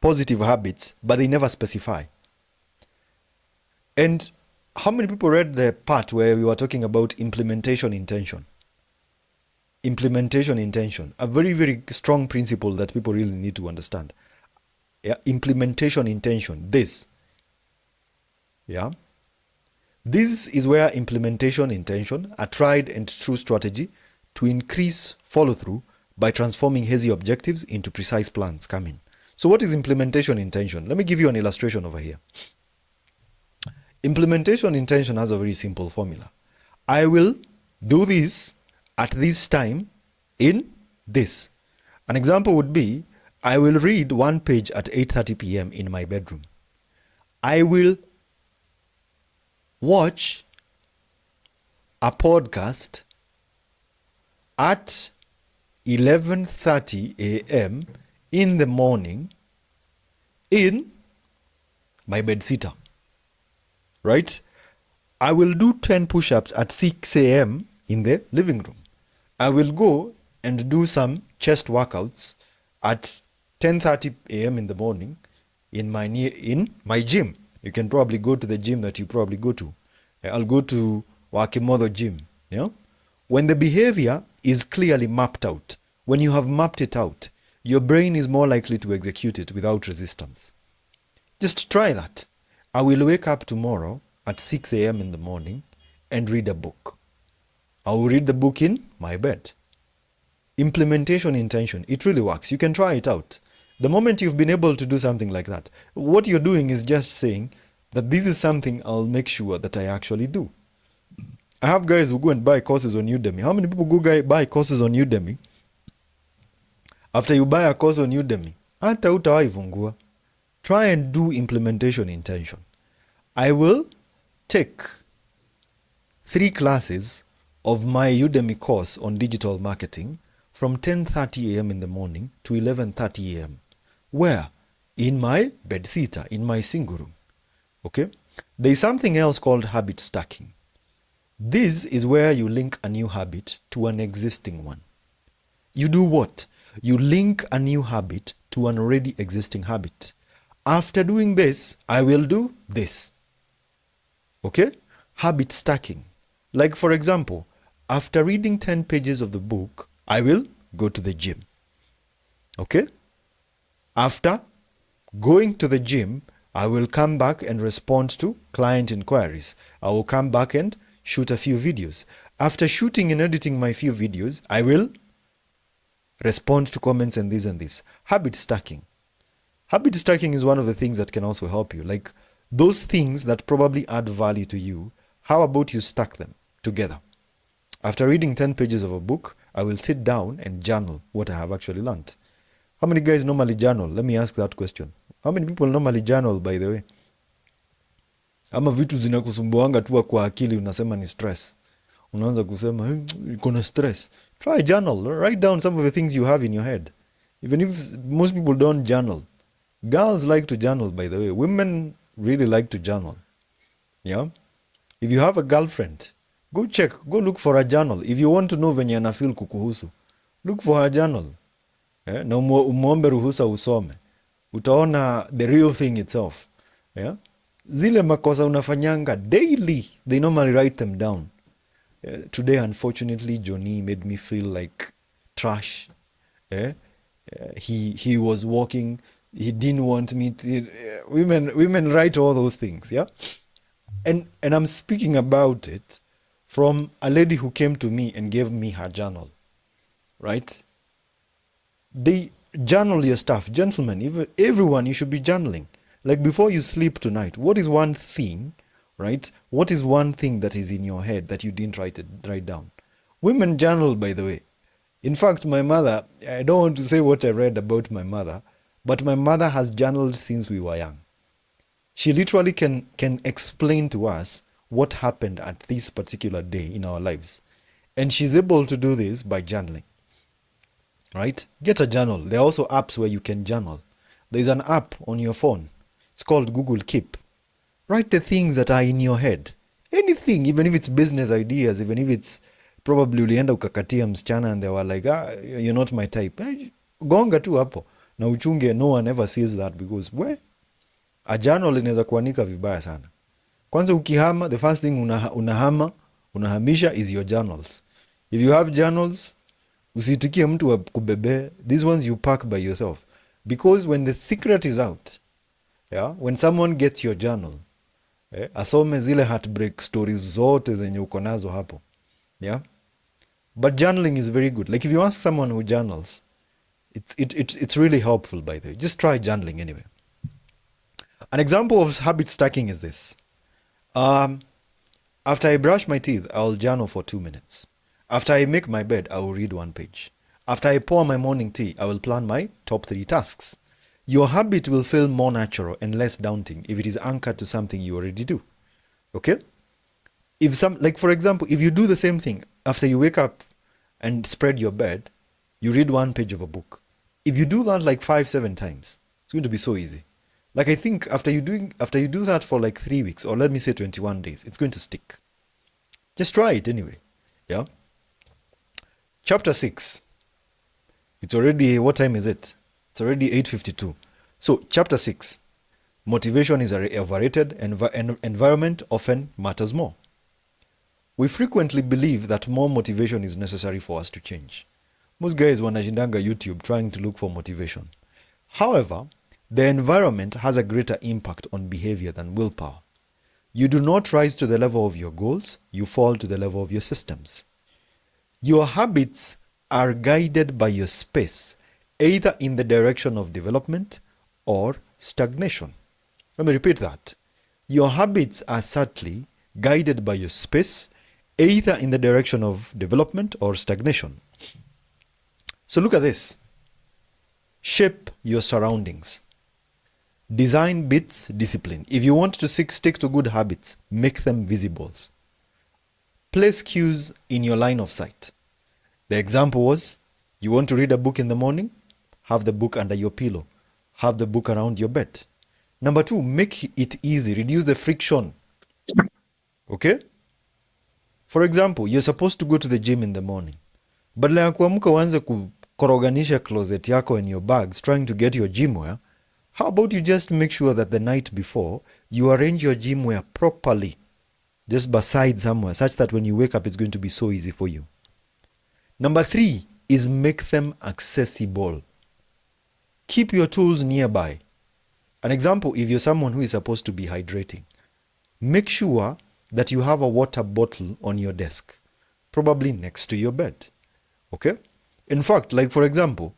positive habits, but they never specify. And how many people read the part where we were talking about implementation intention? Implementation intention, a very, very strong principle that people really need to understand. Yeah, implementation intention, this. Yeah. This is where implementation intention, a tried and true strategy to increase follow-through by transforming hazy objectives into precise plans, come in. So what is implementation intention? Let me give you an illustration over here. Implementation intention has a very simple formula. I will do this at this time in this. An example would be, I will read 1 page at 8:30 p.m. in my bedroom. I will watch a podcast at 11:30 a.m. in the morning in my bed sitter. Right? I will do 10 push-ups at 6 a.m. in the living room. I will go and do some chest workouts at 10:30 a.m. in the morning in my gym. You can probably go to the gym that you probably go to. I'll go to Wakimodo gym. Yeah? When the behavior is clearly mapped out, when you have mapped it out, your brain is more likely to execute it without resistance. Just try that. I will wake up tomorrow at 6 a.m. in the morning and read a book. I will read the book in my bed. Implementation intention, it really works. You can try it out. The moment you've been able to do something like that, what you're doing is just saying that this is something I'll make sure that I actually do. I have guys who go and buy courses on Udemy. How many people go buy courses on Udemy? After you buy a course on Udemy, hata utawahi fungua. Try and do implementation intention. I will take 3 classes of my Udemy course on digital marketing from 10:30 a.m. in the morning to 11:30 a.m. Where? In my bedsitter, in my single room. Okay? There is something else called habit stacking. This is where you link a new habit to an existing one. You do what? You link a new habit to an already existing habit. After doing this, I will do this. Okay? Habit stacking. Like, for example, after reading 10 pages of the book, I will go to the gym. Okay? After going to the gym, I will come back and respond to client inquiries. I will come back and shoot a few videos. After shooting and editing my few videos, I will respond to comments and this and this. Habit stacking. Habit stacking is one of the things that can also help you. Like those things that probably add value to you, how about you stack them together? After reading 10 pages of a book, I will sit down and journal what I have actually learned. How many guys normally journal? Let me ask that question. How many people normally journal, by the way? Ama vitu zinakusumbuanga tu kwa akili unasema ni stress. Unaanza kusema kuna stress. Try journal. Write down some of the things you have in your head. Even if most people don't journal. Girls like to journal, by the way. Women really like to journal. Yeah? If you have a girlfriend, go check. Go look for a journal. If you want to know venye anafeel kukuhusu, look for a journal. Yeah? Na umuombe ruhusa usome. Utaona the real thing itself. Yeah? Zile makosa unafanyanga daily, they normally write them down. Today, unfortunately, Johnny made me feel like trash. He was walking. He didn't want me to. Women write all those things, yeah. And I'm speaking about it from a lady who came to me and gave me her journal, right? They journal your stuff, gentlemen. Everyone, you should be journaling. Like before you sleep tonight, what is one thing, right? What is one thing that is in your head that you didn't write down? Women journal, by the way. In fact, my mother, I don't want to say what I read about my mother, but my mother has journaled since we were young. She literally can explain to us what happened at this particular day in our lives. And she's able to do this by journaling, right? Get a journal. There are also apps where you can journal. There's an app on your phone. It's called Google Keep. Write the things that are in your head. Anything, even if it's business ideas, even if it's probably ulienda ukakatia msichana and they were like, you're not my type. Gonga tu hapo. Na uchunge, no one ever sees that because, a journal inaweza kuanika vibaya sana. Kwanza ukihama, the first thing unahamisha is your journals. If you have journals, usitikie mtu wa kubebe. These ones you pack by yourself. Because when the secret is out, yeah, when someone gets your journal, asome zile heartbreak stories zote zenye uko nazo hapo. Yeah? But journaling is very good. Like if you ask someone who journals, it's really helpful, by the way. Just try journaling anyway. An example of habit stacking is this. After I brush my teeth, I'll journal for 2 minutes. After I make my bed, I will read 1 page. After I pour my morning tea, I will plan my top 3 tasks. Your habit will feel more natural and less daunting if it is anchored to something you already do. Okay? For example, if you do the same thing after you wake up and spread your bed, you read 1 page of a book. If you do that like 5-7 times, it's going to be so easy. Like I think after you do that for like 3 weeks, or let me say 21 days, it's going to stick. Just try it anyway. Yeah? Chapter 6. It's already, what time is it? It's already 8:52. So, chapter 6. Motivation is overrated, environment often matters more. We frequently believe that more motivation is necessary for us to change. Most guys wanashindanga YouTube trying to look for motivation. However, the environment has a greater impact on behavior than willpower. You do not rise to the level of your goals, you fall to the level of your systems. Your habits are guided by your space, either in the direction of development or stagnation. Let me repeat that. Your habits are subtly guided by your space, either in the direction of development or stagnation. So look at this. Shape your surroundings. Design beats discipline. If you want to stick to good habits, make them visible. Place cues in your line of sight. The example was, you want to read a book in the morning? Have the book under your pillow. have the book around your bed. Number 2, make it easy, reduce the friction. Okay? For example, you're supposed to go to the gym in the morning. Badala ya kuamka uanze kukoroganisha closet yako and your bags trying to get your gym wear, how about you just make sure that the night before you arrange your gym wear properly, just beside somewhere, such that when you wake up it's going to be so easy for you. Number 3 is make them accessible. Keep your tools nearby. An example, if you're someone who is supposed to be hydrating, make sure that you have a water bottle on your desk, probably next to your bed. Okay? In fact, like for example,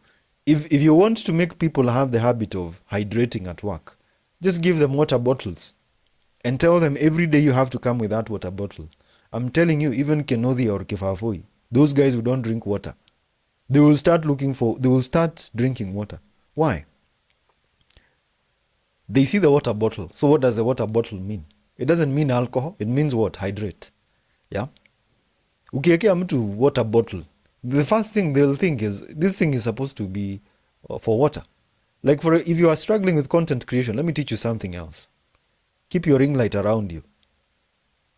if you want to make people have the habit of hydrating at work, just give them water bottles and tell them every day you have to come with that water bottle. I'm telling you, even Kenodhi or Kefafoi, those guys who don't drink water, they will start drinking water. Why? They see the water bottle. So what does the water bottle mean? It doesn't mean alcohol. It means what? Hydrate. Yeah? Ukiekea mtu water bottle, the first thing they'll think is, this thing is supposed to be for water. Like if you are struggling with content creation, let me teach you something else. Keep your ring light around you.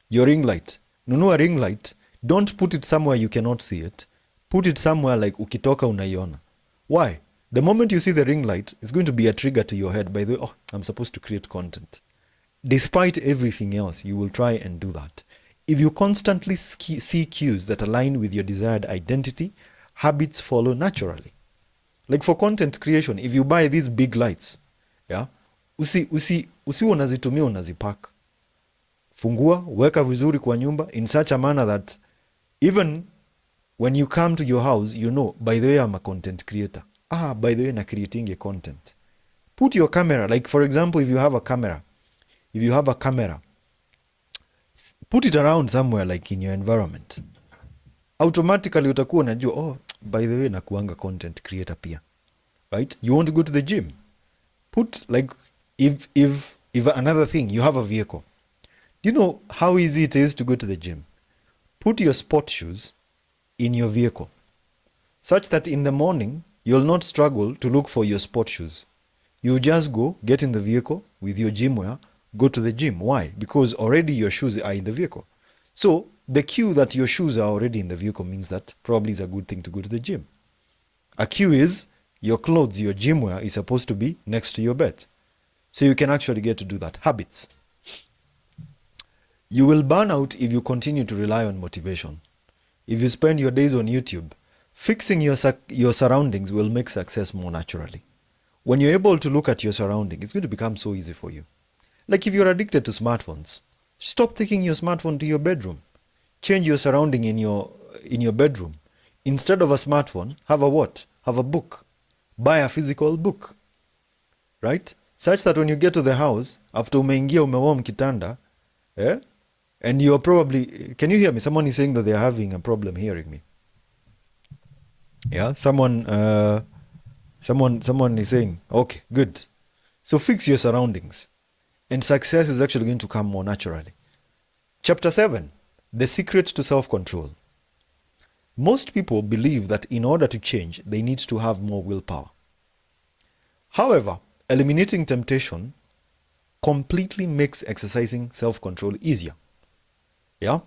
Your ring light. Nunua ring light. Don't put it somewhere you cannot see it. Put it somewhere like ukitoka unaiona. Why? The moment you see the ring light, it's going to be a trigger to your head. By the way, oh, I'm supposed to create content. Despite everything else, you will try and do that. If you constantly see cues that align with your desired identity, habits follow naturally. Like for content creation, if you buy these big lights, yeah, usi unazitumia unazipack. Fungua, weka vizuri kwa nyumba in such a manner that even when you come to your house, you know, by the way, I'm a content creator. By the way, na creating a content. Put your camera, like for example, if you have a camera, put it around somewhere like in your environment. Automatically utakuwa unajua, oh, by the way, nakuanga content creator pia. Right? You want to go to the gym? Put like, if another thing, you have a vehicle. You know how easy it is to go to the gym? Put your sport shoes in your vehicle, such that in the morning, you'll not struggle to look for your sport shoes. You just go, get in the vehicle with your gym wear, go to the gym. Why? Because already your shoes are in the vehicle. So the cue that your shoes are already in the vehicle means that probably is a good thing to go to the gym. A cue is your clothes, your gym wear is supposed to be next to your bed. So you can actually get to do that. Habits. You will burn out if you continue to rely on motivation. If you spend your days on YouTube, fixing your surroundings will make success more naturally. When you're able to look at your surrounding, it's going to become so easy for you. Like if you're addicted to smartphones, stop taking your smartphone to your bedroom. Change your surrounding in your bedroom. Instead of a smartphone, have a what? Have a book. Buy a physical book. Right? Such that when you get to the house, after umeingia umewarm kitanda, and you're probably, can you hear me? Someone is saying that they're having a problem hearing me. Yeah, someone is saying, okay, good. So fix your surroundings, and success is actually going to come more naturally. Chapter 7, the secret to self-control. Most people believe that in order to change, they need to have more willpower. However, eliminating temptation completely makes exercising self-control easier. Yeah?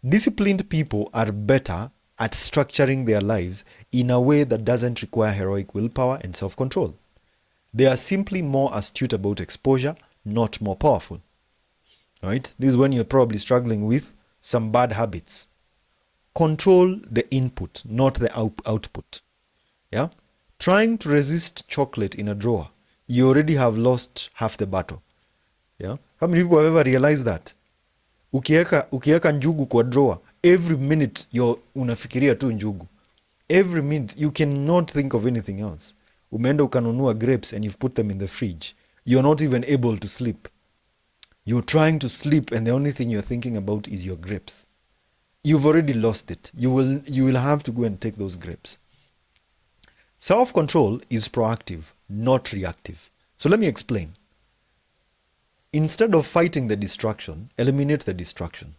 Disciplined people are better at structuring their lives in a way that doesn't require heroic willpower and self-control. They are simply more astute about exposure, not more powerful. Right? This is when you're probably struggling with some bad habits. Control the input, not the output. Yeah? Trying to resist chocolate in a drawer, you already have lost half the battle. Yeah? How many people have ever realized that? Ukieka njugu kwa drawer, every minute you're unafikiria tu njugu. Every minute you cannot think of anything else. Umeenda ukanunua grapes and you've put them in the fridge. You're not even able to sleep. You're trying to sleep and the only thing you're thinking about is your grapes. You've already lost it. You will have to go and take those grapes. Self-control is proactive, not reactive. So let me explain. Instead of fighting the distraction, eliminate the distraction.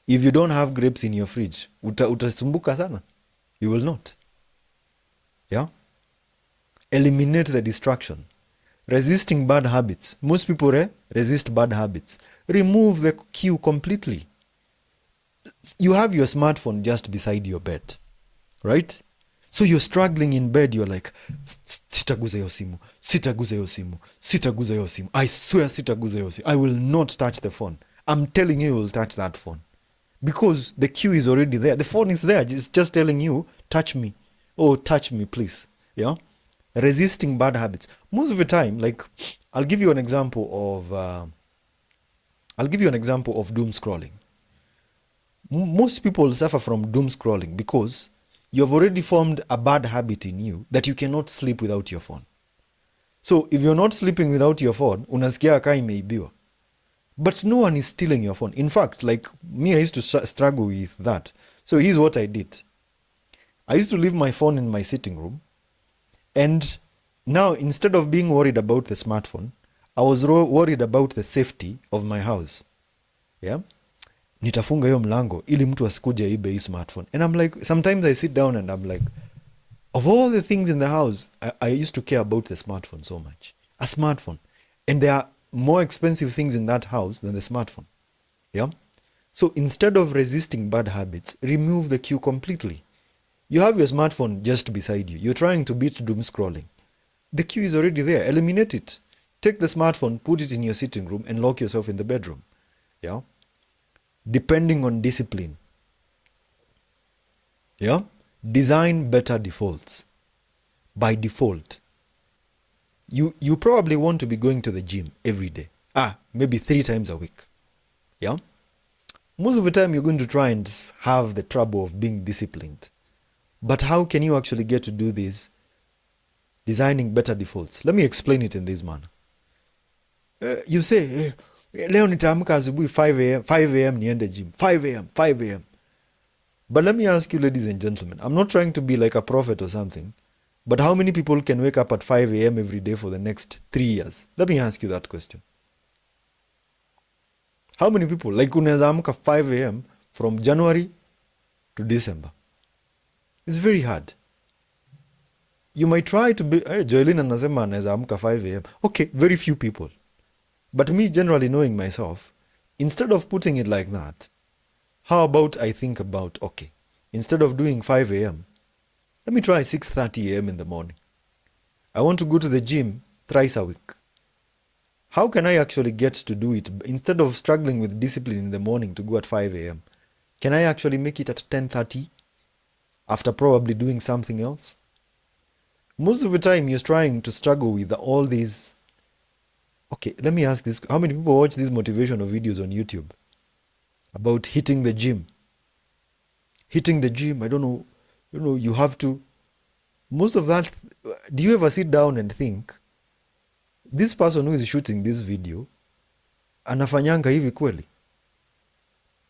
If you don't have grapes in your fridge, utasumbuka sana. You will not. Yeah? Eliminate the distraction. Resisting bad habits. Most people resist bad habits. Remove the cue completely. You have your smartphone just beside your bed, right? So you're struggling in bed, you're like, sitaguza hiyo simu, sitaguza hiyo simu, sitaguza hiyo simu. I swear sitaguza hiyo simu. I will not touch the phone. I'm telling you, you will touch that phone. Because the cue is already there. The phone is there. It's just telling you, touch me. Oh, touch me, please. Yeah? Resisting bad habits. Most of the time, like, I'll give you an example of doom scrolling. Most people suffer from doom scrolling because you have already formed a bad habit in you that you cannot sleep without your phone. So if you're not sleeping without your phone, unasikia kaa imeibiwa. But no one is stealing your phone. In fact, like me, I used to struggle with that. So here's what I did. I used to leave my phone in my sitting room. And now, instead of being worried about the smartphone, I was worried about the safety of my house. Yeah? Nitafunga hiyo mlango ili mtu asikuje ibe hii smartphone. And I'm like, sometimes I sit down and I'm like, of all the things in the house, I used to care about the smartphone so much. A smartphone. And there are more expensive things in that house than the smartphone. Yeah? So instead of resisting bad habits, remove the cue completely. You have your smartphone just beside you. You're trying to beat doom scrolling. The cue is already there. Eliminate it. Take the smartphone, put it in your sitting room, and lock yourself in the bedroom. Yeah? Depending on discipline. Yeah? Design better defaults. By default, you probably want to be going to the gym every day. Maybe 3 times a week. Yeah? Most of the time you're going to try and have the trouble of being disciplined. But how can you actually get to do this? Designing better defaults. Let me explain it in this manner. You say, leo nitaamka asubuhi 5 a.m. niende gym. 5 a.m. But let me ask you, ladies and gentlemen, I'm not trying to be like a prophet or something, but how many people can wake up at 5 a.m. every day for the next 3 years? Let me ask you that question. How many people? Like unaweza amka 5 a.m. from January to December. It's very hard. You might try to be, Joylynn anasema anaweza amka 5 a.m. Okay, very few people. But me generally knowing myself, instead of putting it like that, how about I think about, okay, instead of doing 5 a.m., let me try 6:30 a.m. in the morning. I want to go to the gym thrice a week. How can I actually get to do it? Instead of struggling with discipline in the morning to go at 5 a.m., can I actually make it at 10:30 after probably doing something else? Most of the time you're trying to struggle with all these. Okay, let me ask this. How many people watch these motivational videos on YouTube about hitting the gym? Hitting the gym, I don't know, you have to. Most of that, do you ever sit down and think, this person who is shooting this video, anafanyanga hivi kweli?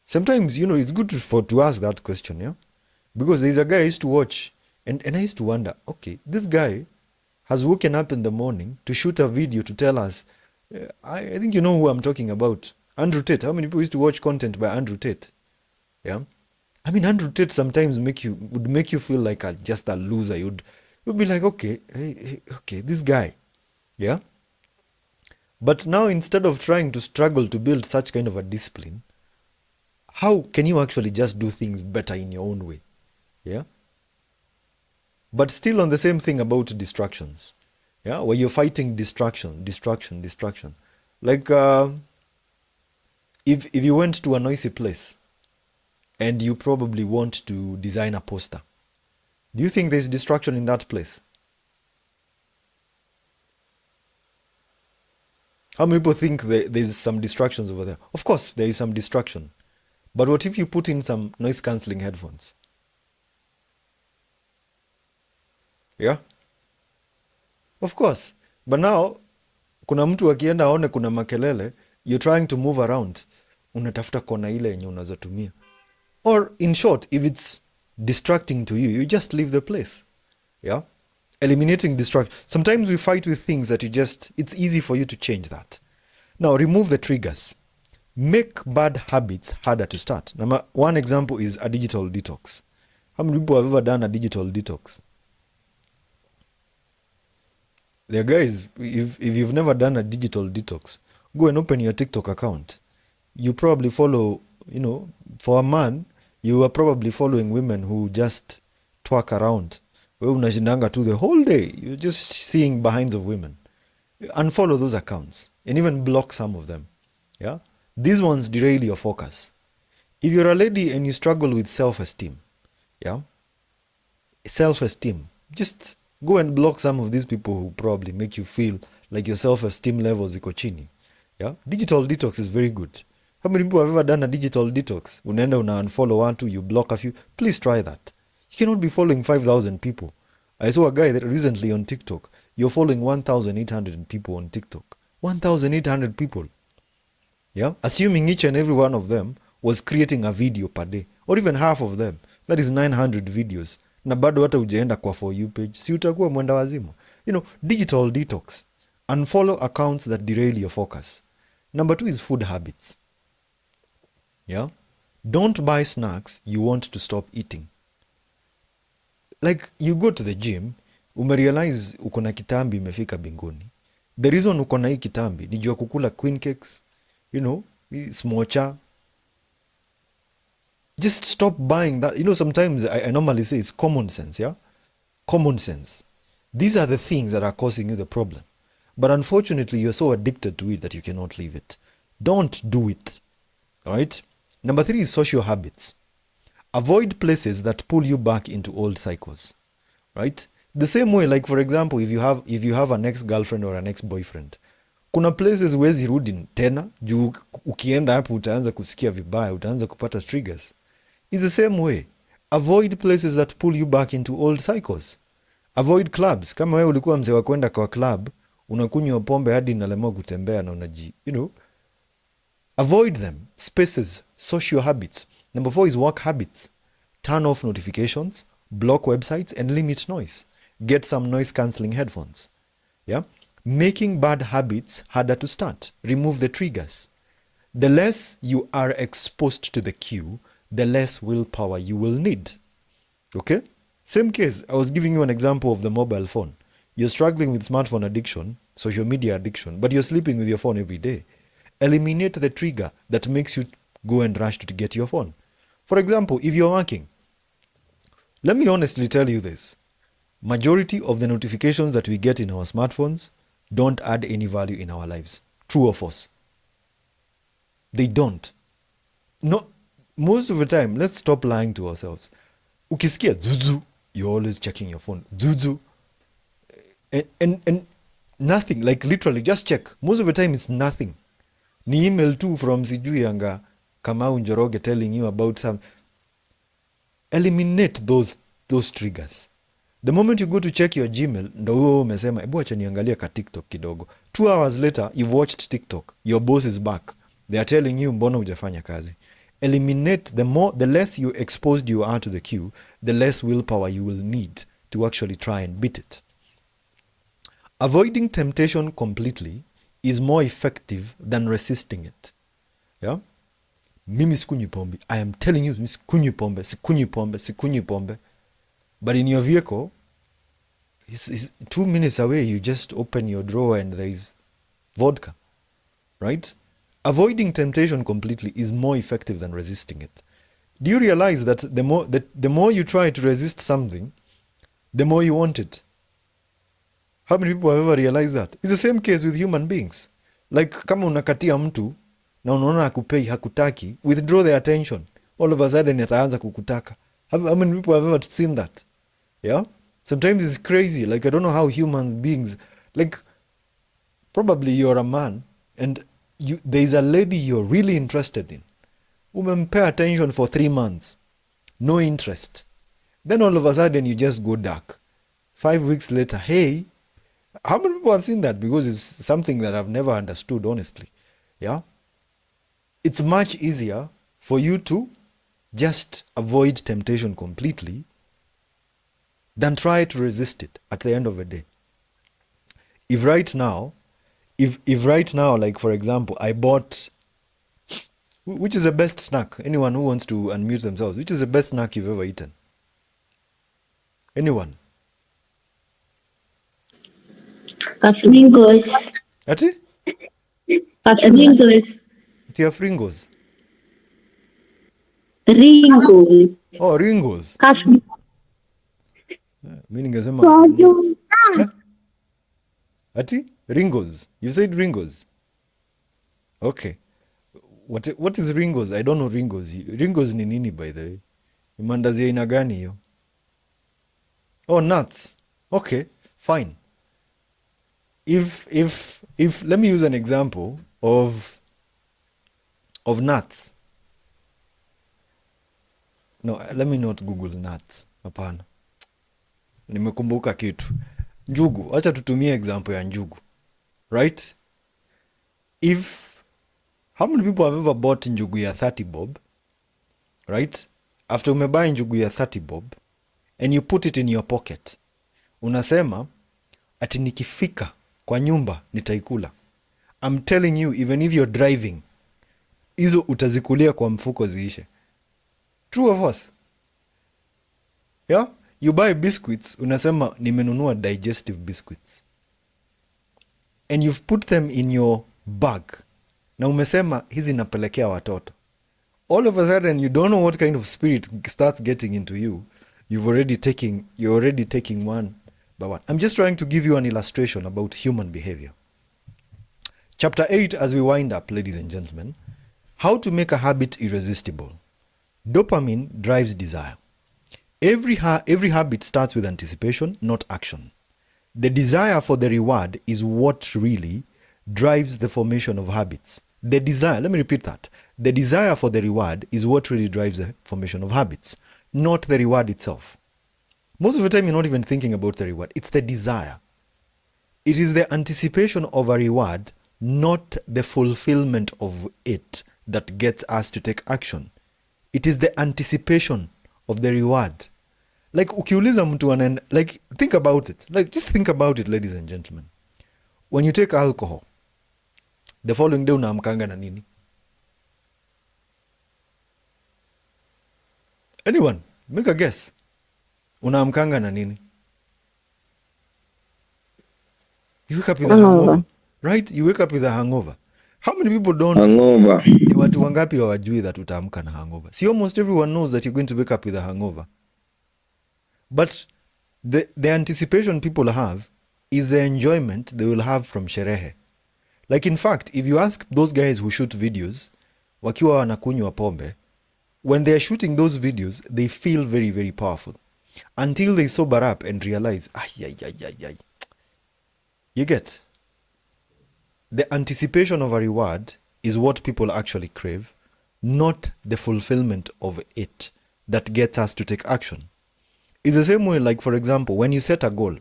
Sometimes, it's good to ask that question, yeah? Because there's a guy I used to watch, and I used to wonder, okay, this guy has woken up in the morning to shoot a video to tell us, I think you know who I'm talking about, Andrew Tate. How many people used to watch content by Andrew Tate? Yeah? I mean, Andrew Tate sometimes would make you feel like just a loser. You'd be like, okay, okay, this guy. Yeah? But now instead of trying to struggle to build such kind of a discipline, how can you actually just do things better in your own way? Yeah? But still on the same thing about distractions. Yeah? Where you're fighting distraction. Like, if you went to a noisy place and you probably want to design a poster, do you think there's distraction in that place? How many people think there's some distractions over there? Of course, there is some distraction. But what if you put in some noise-cancelling headphones? Yeah? Of course. But now, kuna mtu akienda aone kuna makelele, you're trying to move around. Unatafuta kona ile yenye unazotumia. Or, in short, if it's distracting to you, you just leave the place. Yeah? Eliminating distraction. Sometimes we fight with things that it's easy for you to change that. Now, remove the triggers. Make bad habits harder to start. One example is a digital detox. How many people have ever done a digital detox? There, guys, if you've never done a digital detox, go and open your TikTok account. You probably follow, for a man, you are probably following women who just twerk around. Wewe unashindanga tu the whole day. You're just seeing behinds of women. Unfollow those accounts and even block some of them. Yeah, these ones derail your focus. If you're a lady and you struggle with self-esteem, yeah, self-esteem, just go and block some of these people who probably make you feel like your self-esteem levels iko chini. Yeah, digital detox is very good. How many people have ever done a digital detox? Unaenda una unfollow one, you block a few. Please try that. You cannot be following 5,000 people. I saw a guy that recently on TikTok. You're following 1,800 people on TikTok. 1,800 people. Yeah, assuming each and every one of them was creating a video per day, or even half of them. That is 900 videos. Na bado hata ujaenda kwa For You page. Si utakuwa mwenda wazimu. Digital detox. Unfollow accounts that derail your focus. Number 2 is food habits. Yeah? Don't buy snacks you want to stop eating. Like, you go to the gym, umerealize uko na kitambi imefika binguni. The reason uko na hii kitambi ni juu ya kukula queen cakes, smocha. Just stop buying that. Sometimes I normally say it's common sense, yeah? Common sense. These are the things that are causing you the problem. But unfortunately, you're so addicted to it that you cannot leave it. Don't do it. All right? Number 3 is social habits. Avoid places that pull you back into old cycles. Right? The same way, like for example, if you have an ex-girlfriend or an ex-boyfriend, kuna places huwezi rudi tena, juu ukienda hapo utaanza kusikia vibaya, utaanza kupata triggers. It's the same way. Avoid places that pull you back into old cycles. Avoid clubs. Kama wewe ulikuwa mzee wa kwenda kwa club, unakunywa pombe hadi unalemewa kutembea na avoid them. Spaces, social habits. Number 4 is work habits. Turn off notifications, block websites, and limit noise. Get some noise cancelling headphones. Yeah? Making bad habits harder to start. Remove the triggers. The less you are exposed to the cue, the less willpower you will need. Okay? Same case, I was giving you an example of the mobile phone. You're struggling with smartphone addiction, social media addiction, but you're sleeping with your phone every day. Eliminate the trigger that makes you go and rush to get your phone. For example, if you're working, let me honestly tell you this. Majority of the notifications that we get in our smartphones don't add any value in our lives. True or false? They don't. No, most of the time, let's stop lying to ourselves. Ukisikia zuzu, you're always checking your phone. Zuzu. And nothing, like literally, just check. Most of the time, it's nothing. Ni email too from sijui anga Kamau Njoroge telling you about some. Eliminate those triggers. The moment you go to check your Gmail, ndo huo umesema, ebu acha niangalia ka TikTok kidogo. 2 hours later, you've watched TikTok. Your boss is back. They are telling you, mbona hujafanya kazi. Eliminate, the less you exposed you are to the cue, the less willpower you will need to actually try and beat it. Avoiding temptation completely is more effective than resisting it. Yeah? Mimi sikunywi pombe. I am telling you, sikunywi pombe. But in your vehicle, it's 2 minutes away, you just open your drawer and there is vodka. Right? Avoiding temptation completely is more effective than resisting it. Do you realize that the more you try to resist something, the more you want it? How many people have ever realized that? It's the same case with human beings. Like, kama unakatia mtu, na unaona hakupei, hakutaki, withdraw the attention. All of a sudden, ataanza kukutaka. How many people have ever seen that? Yeah? Sometimes it's crazy. Like, I don't know how human beings, like, probably you're a man, and there's a lady you're really interested in. Umempay attention for 3 months. No interest. Then all of a sudden, you just go dark. 5 weeks later, hey, how many people have seen that? Because it's something that I've never understood, honestly. Yeah? It's much easier for you to just avoid temptation completely than try to resist it at the end of the day. If right now, like for example, I bought, which is the best snack? Anyone who wants to unmute themselves, which is the best snack you've ever eaten? Anyone? Ringos. Ati? Ringos. Tia fringos. Ringos. Oh, ringos. Cashew. Mi ningesema no. Ati? Ringos. You said ringos. Okay. What is ringos? I don't know ringos. Ringos ni nini by the way? Ni mandazi ya aina gani hiyo? Oh, nuts. Okay, fine. If let me use an example of nuts. No, let me not Google nuts. Hapana. Nimekumbuka kitu. Njugu. Acha tutumie example ya njugu. Right? How many people have ever bought njugu ya 30 bob? Right? After umebuy njugu ya 30 bob and you put it in your pocket. Unasema ati nikifika kwa nyumba nitaikula. I'm telling you, even if you're driving, hizo utazikulia kwa mfuko ziishe. True of us? Yeah? You buy biscuits, unasema nimenunua digestive biscuits. And you've put them in your bag. Na umesema hizi napelekea watoto. All of a sudden, you don't know what kind of spirit starts getting into you. You're already taking one by one. I'm just trying to give you an illustration about human behavior. Chapter 8, as we wind up, ladies and gentlemen, how to make a habit irresistible. Dopamine drives desire. Every habit starts with anticipation, not action. The desire for the reward is what really drives the formation of habits. Let me repeat that. The desire for the reward is what really drives the formation of habits, not the reward itself. Most of the time, you're not even thinking about the reward. It's the desire. It is the anticipation of a reward, not the fulfillment of it, that gets us to take action. It is the anticipation of the reward. Like, ukiuliza mtu anaenda, like, think about it. Like, just think about it, ladies and gentlemen. When you take alcohol, the following day unaamkanga na nini? Anyone? Make a guess. Unaamkanga na nini? You wake up with a hangover. Right? You wake up with a hangover. How many people don't hangover? Ni watu wangapi hawajui that utaamka na hangover? See, almost everyone knows that you're going to wake up with a hangover. But the anticipation people have is the enjoyment they will have from sherehe. Like, in fact, if you ask those guys who shoot videos, wakiwa wanakunywa pombe, when they are shooting those videos, they feel very, very powerful. Until they sober up and realize, you get? The anticipation of a reward is what people actually crave, not the fulfillment of it that gets us to take action. It's the same way, like, for example, when you set a goal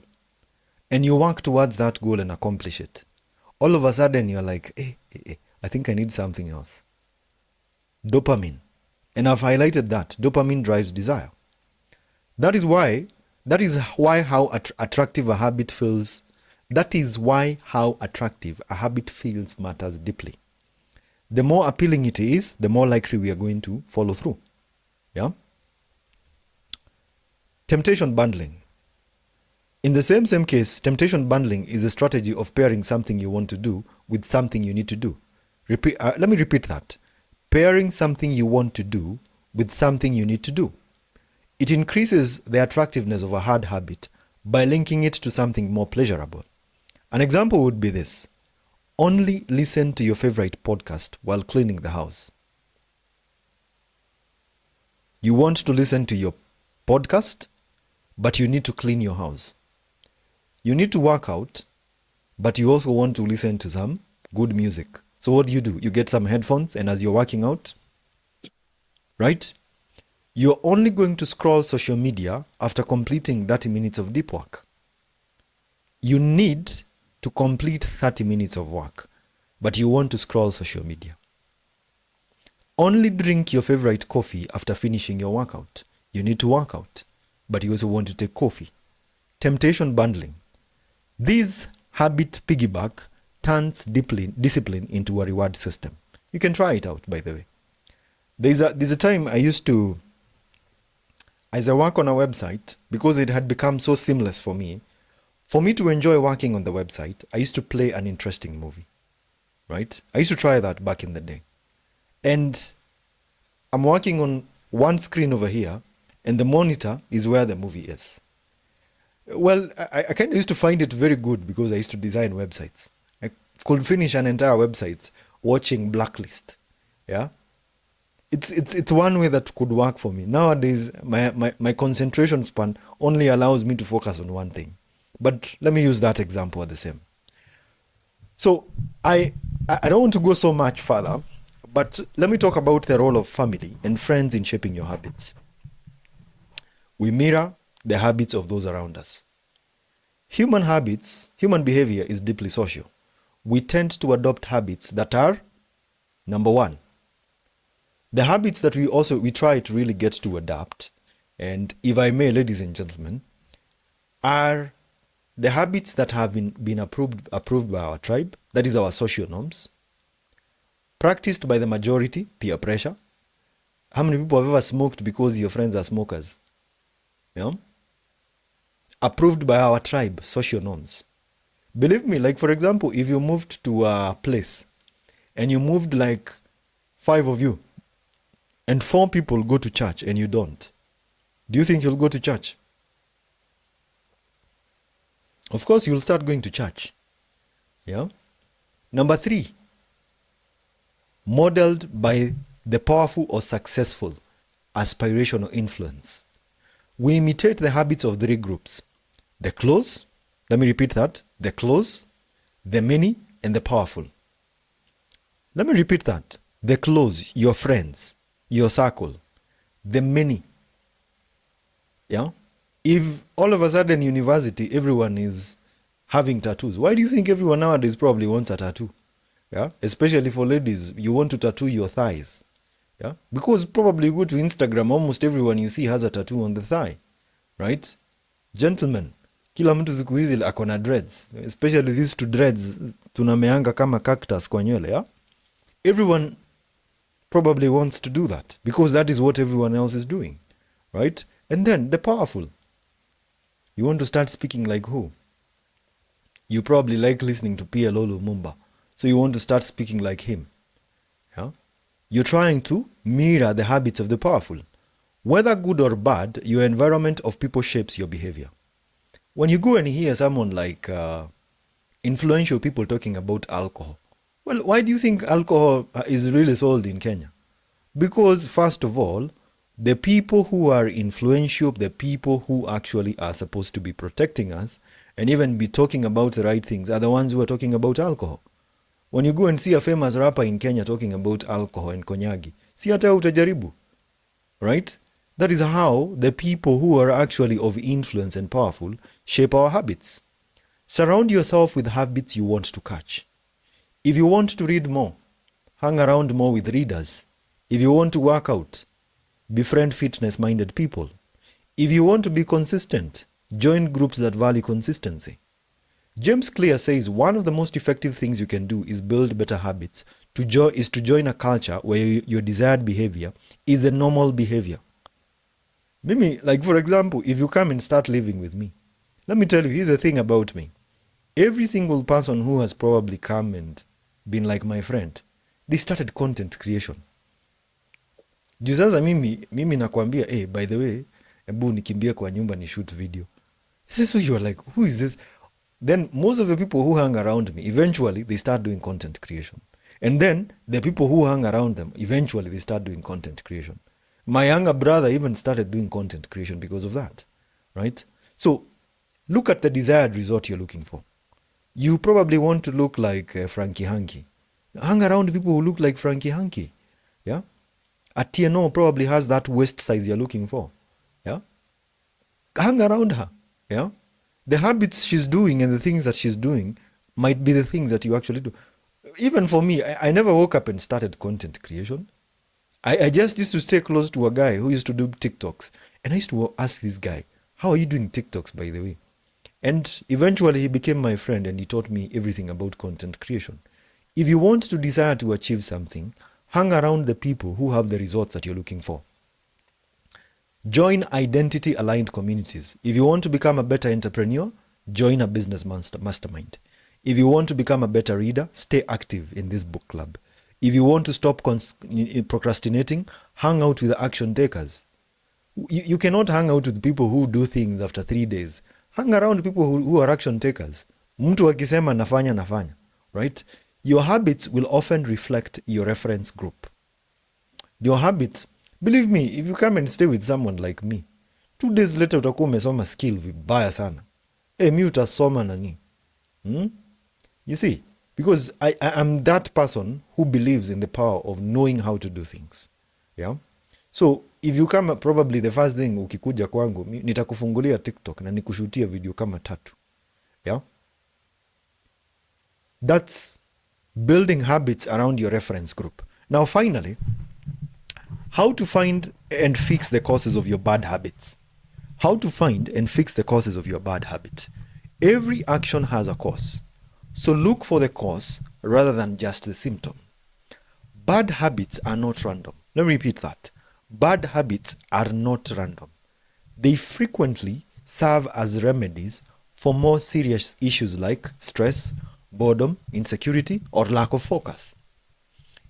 and you work towards that goal and accomplish it, all of a sudden you're like, I think I need something else. Dopamine. And I've highlighted that. Dopamine drives desire. That is why how attractive a habit feels. That is why how attractive a habit feels matters deeply. The more appealing it is, the more likely we are going to follow through. Yeah? Temptation bundling. In the same case, temptation bundling is a strategy of pairing something you want to do with something you need to do. Let me repeat that. Pairing something you want to do with something you need to do. It increases the attractiveness of a hard habit by linking it to something more pleasurable. An example would be this. Only listen to your favorite podcast while cleaning the house. You want to listen to your podcast, but you need to clean your house. You need to work out, but you also want to listen to some good music. So what do? You get some headphones, and as you're working out, right? You're only going to scroll social media after completing 30 minutes of deep work. You need to complete 30 minutes of work, but you want to scroll social media. Only drink your favorite coffee after finishing your workout. You need to work out, but you also want to take coffee. Temptation bundling. This habit piggyback turns discipline into a reward system. You can try it out, by the way. There's a time I used to, as I work on a website, because it had become so seamless for me, For me to enjoy working on the website, I used to play an interesting movie, right? I used to try that back in the day. And I'm working on one screen over here, and the monitor is where the movie is. Well, I kind of used to find it very good because I used to design websites. I could finish an entire website watching Blacklist. Yeah, it's one way that could work for me. Nowadays, my concentration span only allows me to focus on one thing. But let me use that example the same. So I don't want to go so much further, but let me talk about the role of family and friends in shaping your habits. We mirror the habits of those around us. Human behavior is deeply social. We tend to adopt habits that are, number one, the habits that we try to really get to adapt, and if I may, ladies and gentlemen, are the habits that have been approved by our tribe, that is our social norms, practiced by the majority, peer pressure. How many people have ever smoked because your friends are smokers? You know? Approved by our tribe, social norms. Believe me, like for example, if you moved to a place and you moved like 5 of you and 4 people go to church and you don't, do you think you'll go to church? Of course, you'll start going to church. Yeah. Number 3, modeled by the powerful or successful aspirational influence. We imitate the habits of 3 groups. The close, let me repeat that, the close, the many, and the powerful. Let me repeat that. The close, your friends, your circle. The many. Yeah? If all of a sudden university, everyone is having tattoos, why do you think everyone nowadays probably wants a tattoo? Yeah? Especially for ladies, you want to tattoo your thighs. Yeah? Because probably you go to Instagram, almost everyone you see has a tattoo on the thigh. Right? Gentlemen, kila mtu siku hizi akona dreads, especially these 2 dreads tunameanga kama cactus kwa nywele. Yeah? Everyone probably wants to do that because that is what everyone else is doing. Right? And then the powerful. You want to start speaking like who? You probably like listening to PLO Lumumba, so you want to start speaking like him. Yeah? You're trying to mirror the habits of the powerful. Whether good or bad, your environment of people shapes your behavior. When you go and hear someone like influential people talking about alcohol, well, why do you think alcohol is really sold in Kenya? Because first of all, the people who are influential, the people who actually are supposed to be protecting us and even be talking about the right things are the ones who are talking about alcohol. When you go and see a famous rapper in Kenya talking about alcohol and konyagi, si hata utajaribu. Right? That is how the people who are actually of influence and powerful shape our habits. Surround yourself with habits you want to catch. If you want to read more, hang around more with readers. If you want to work out, befriend fitness-minded people. If you want to be consistent, join groups that value consistency. James Clear says one of the most effective things you can do is build better habits. To join a culture where your desired behavior is the normal behavior. Mimi, like for example, if you come and start living with me, let me tell you, here's the thing about me. Every single person who has probably come and been like my friend, they started content creation. Juu sasa mimi nakwambia, hey, by the way, ebu nikimbia kwa nyumba ni shoot video. So you're like, who is this? Then most of the people who hang around me, eventually they start doing content creation. And then the people who hang around them, eventually they start doing content creation. My younger brother even started doing content creation because of that, right? So look at the desired result you're looking for. You probably want to look like Frankie Hanky. Hang around people who look like Frankie Hanky. Yeah? A TNO probably has that waist size you're looking for. Yeah? Hang around her. Yeah? The habits she's doing and the things that she's doing might be the things that you actually do. Even for me, I never woke up and started content creation. I just used to stay close to a guy who used to do TikToks. And I used to ask this guy, how are you doing TikToks, by the way? And eventually he became my friend and he taught me everything about content creation. If you want to desire to achieve something, hang around the people who have the results that you're looking for. Join identity-aligned communities. If you want to become a better entrepreneur, join a business mastermind. If you want to become a better reader, stay active in this book club. If you want to stop procrastinating, hang out with the action takers. You cannot hang out with people who do things after 3 days. Hang around people who are action takers. Mtu akisema nafanya, right? Your habits will often reflect your reference group. Your habits, believe me, if you come and stay with someone like me, 2 days later utakuwa umesoma skill vibaya sana. Mi utasoma nani? You see, because I am that person who believes in the power of knowing how to do things. Yeah. So if you come, probably the first thing ukikuja kwangu, nitakufungulia TikTok na nikushutia video kama 3. Yeah. That's building habits around your reference group. Now, finally, how to find and fix the causes of your bad habits. How to find and fix the causes of your bad habit. Every action has a cause. So look for the cause rather than just the symptom. Bad habits are not random. Let me repeat that. Bad habits are not random. They frequently serve as remedies for more serious issues like stress, boredom, insecurity, or lack of focus.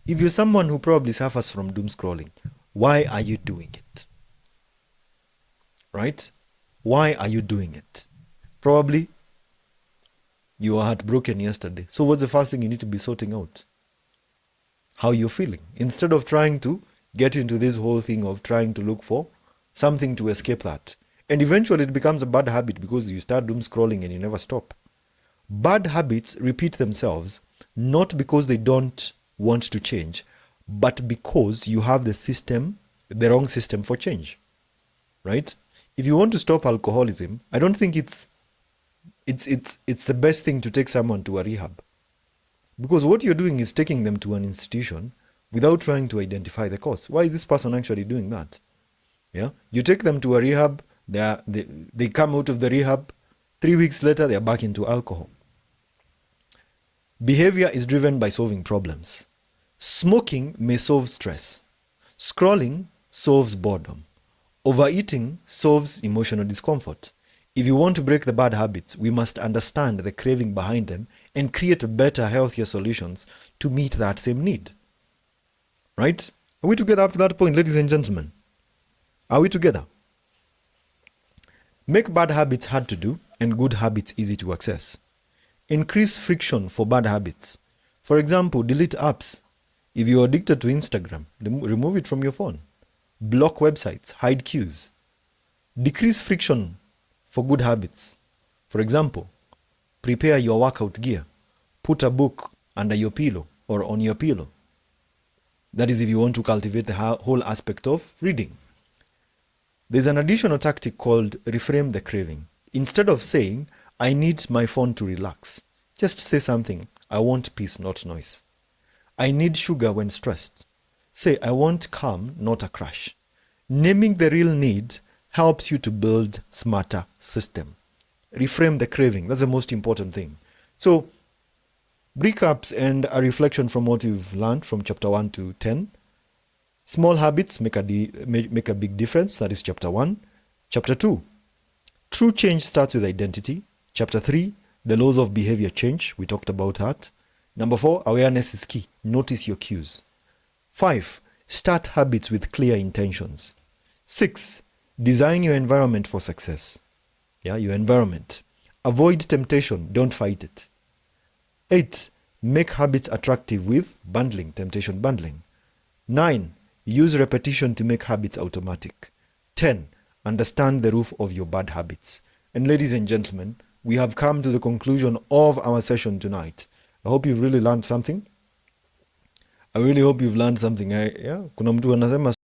If you're someone who probably suffers from doom scrolling, why are you doing it? Right? Why are you doing it? Probably you were heartbroken yesterday. So what's the first thing you need to be sorting out? How you're feeling. Instead of trying to get into this whole thing of trying to look for something to escape that. And eventually it becomes a bad habit because you start doom scrolling and you never stop. Bad habits repeat themselves not because they don't want to change, but because you have the wrong system for change. Right? If you want to stop alcoholism, I don't think it's the best thing to take someone to a rehab. Because what you're doing is taking them to an institution without trying to identify the cause. Why is this person actually doing that? Yeah, you take them to a rehab, they come out of the rehab, 3 weeks later they're back into alcohol. Behavior is driven by solving problems. Smoking may solve stress. Scrolling solves boredom. Overeating solves emotional discomfort. If you want to break the bad habits, we must understand the craving behind them and create better, healthier solutions to meet that same need. Right? Are we together up to that point, ladies and gentlemen? Are we together? Make bad habits hard to do and good habits easy to access. Increase friction for bad habits. For example, delete apps. If you're addicted to Instagram, remove it from your phone. Block websites, hide cues. Decrease friction for good habits. For example, prepare your workout gear. Put a book under your pillow or on your pillow. That is if you want to cultivate the whole aspect of reading. There's an additional tactic called reframe the craving. Instead of saying, I need my phone to relax, just say something, I want peace, not noise. I need sugar when stressed. Say, I want calm, not a crash. Naming the real need helps you to build smarter system. Reframe the craving. That's the most important thing. So, recaps and a reflection from what you've learned from chapter 1 to 10. Small habits make a big difference. That is chapter 1. Chapter 2. True change starts with identity. Chapter 3. The laws of behavior change. We talked about that. Number 4. Awareness is key. Notice your cues. 5. Start habits with clear intentions. 6. Design your environment for success. Yeah, your environment. Avoid temptation. Don't fight it. 8. Make habits attractive with bundling, temptation bundling. 9. Use repetition to make habits automatic. 10. Understand the roof of your bad habits. And ladies and gentlemen, we have come to the conclusion of our session tonight. I hope you've really learned something. I really hope you've learned something. Kuna mtu anasema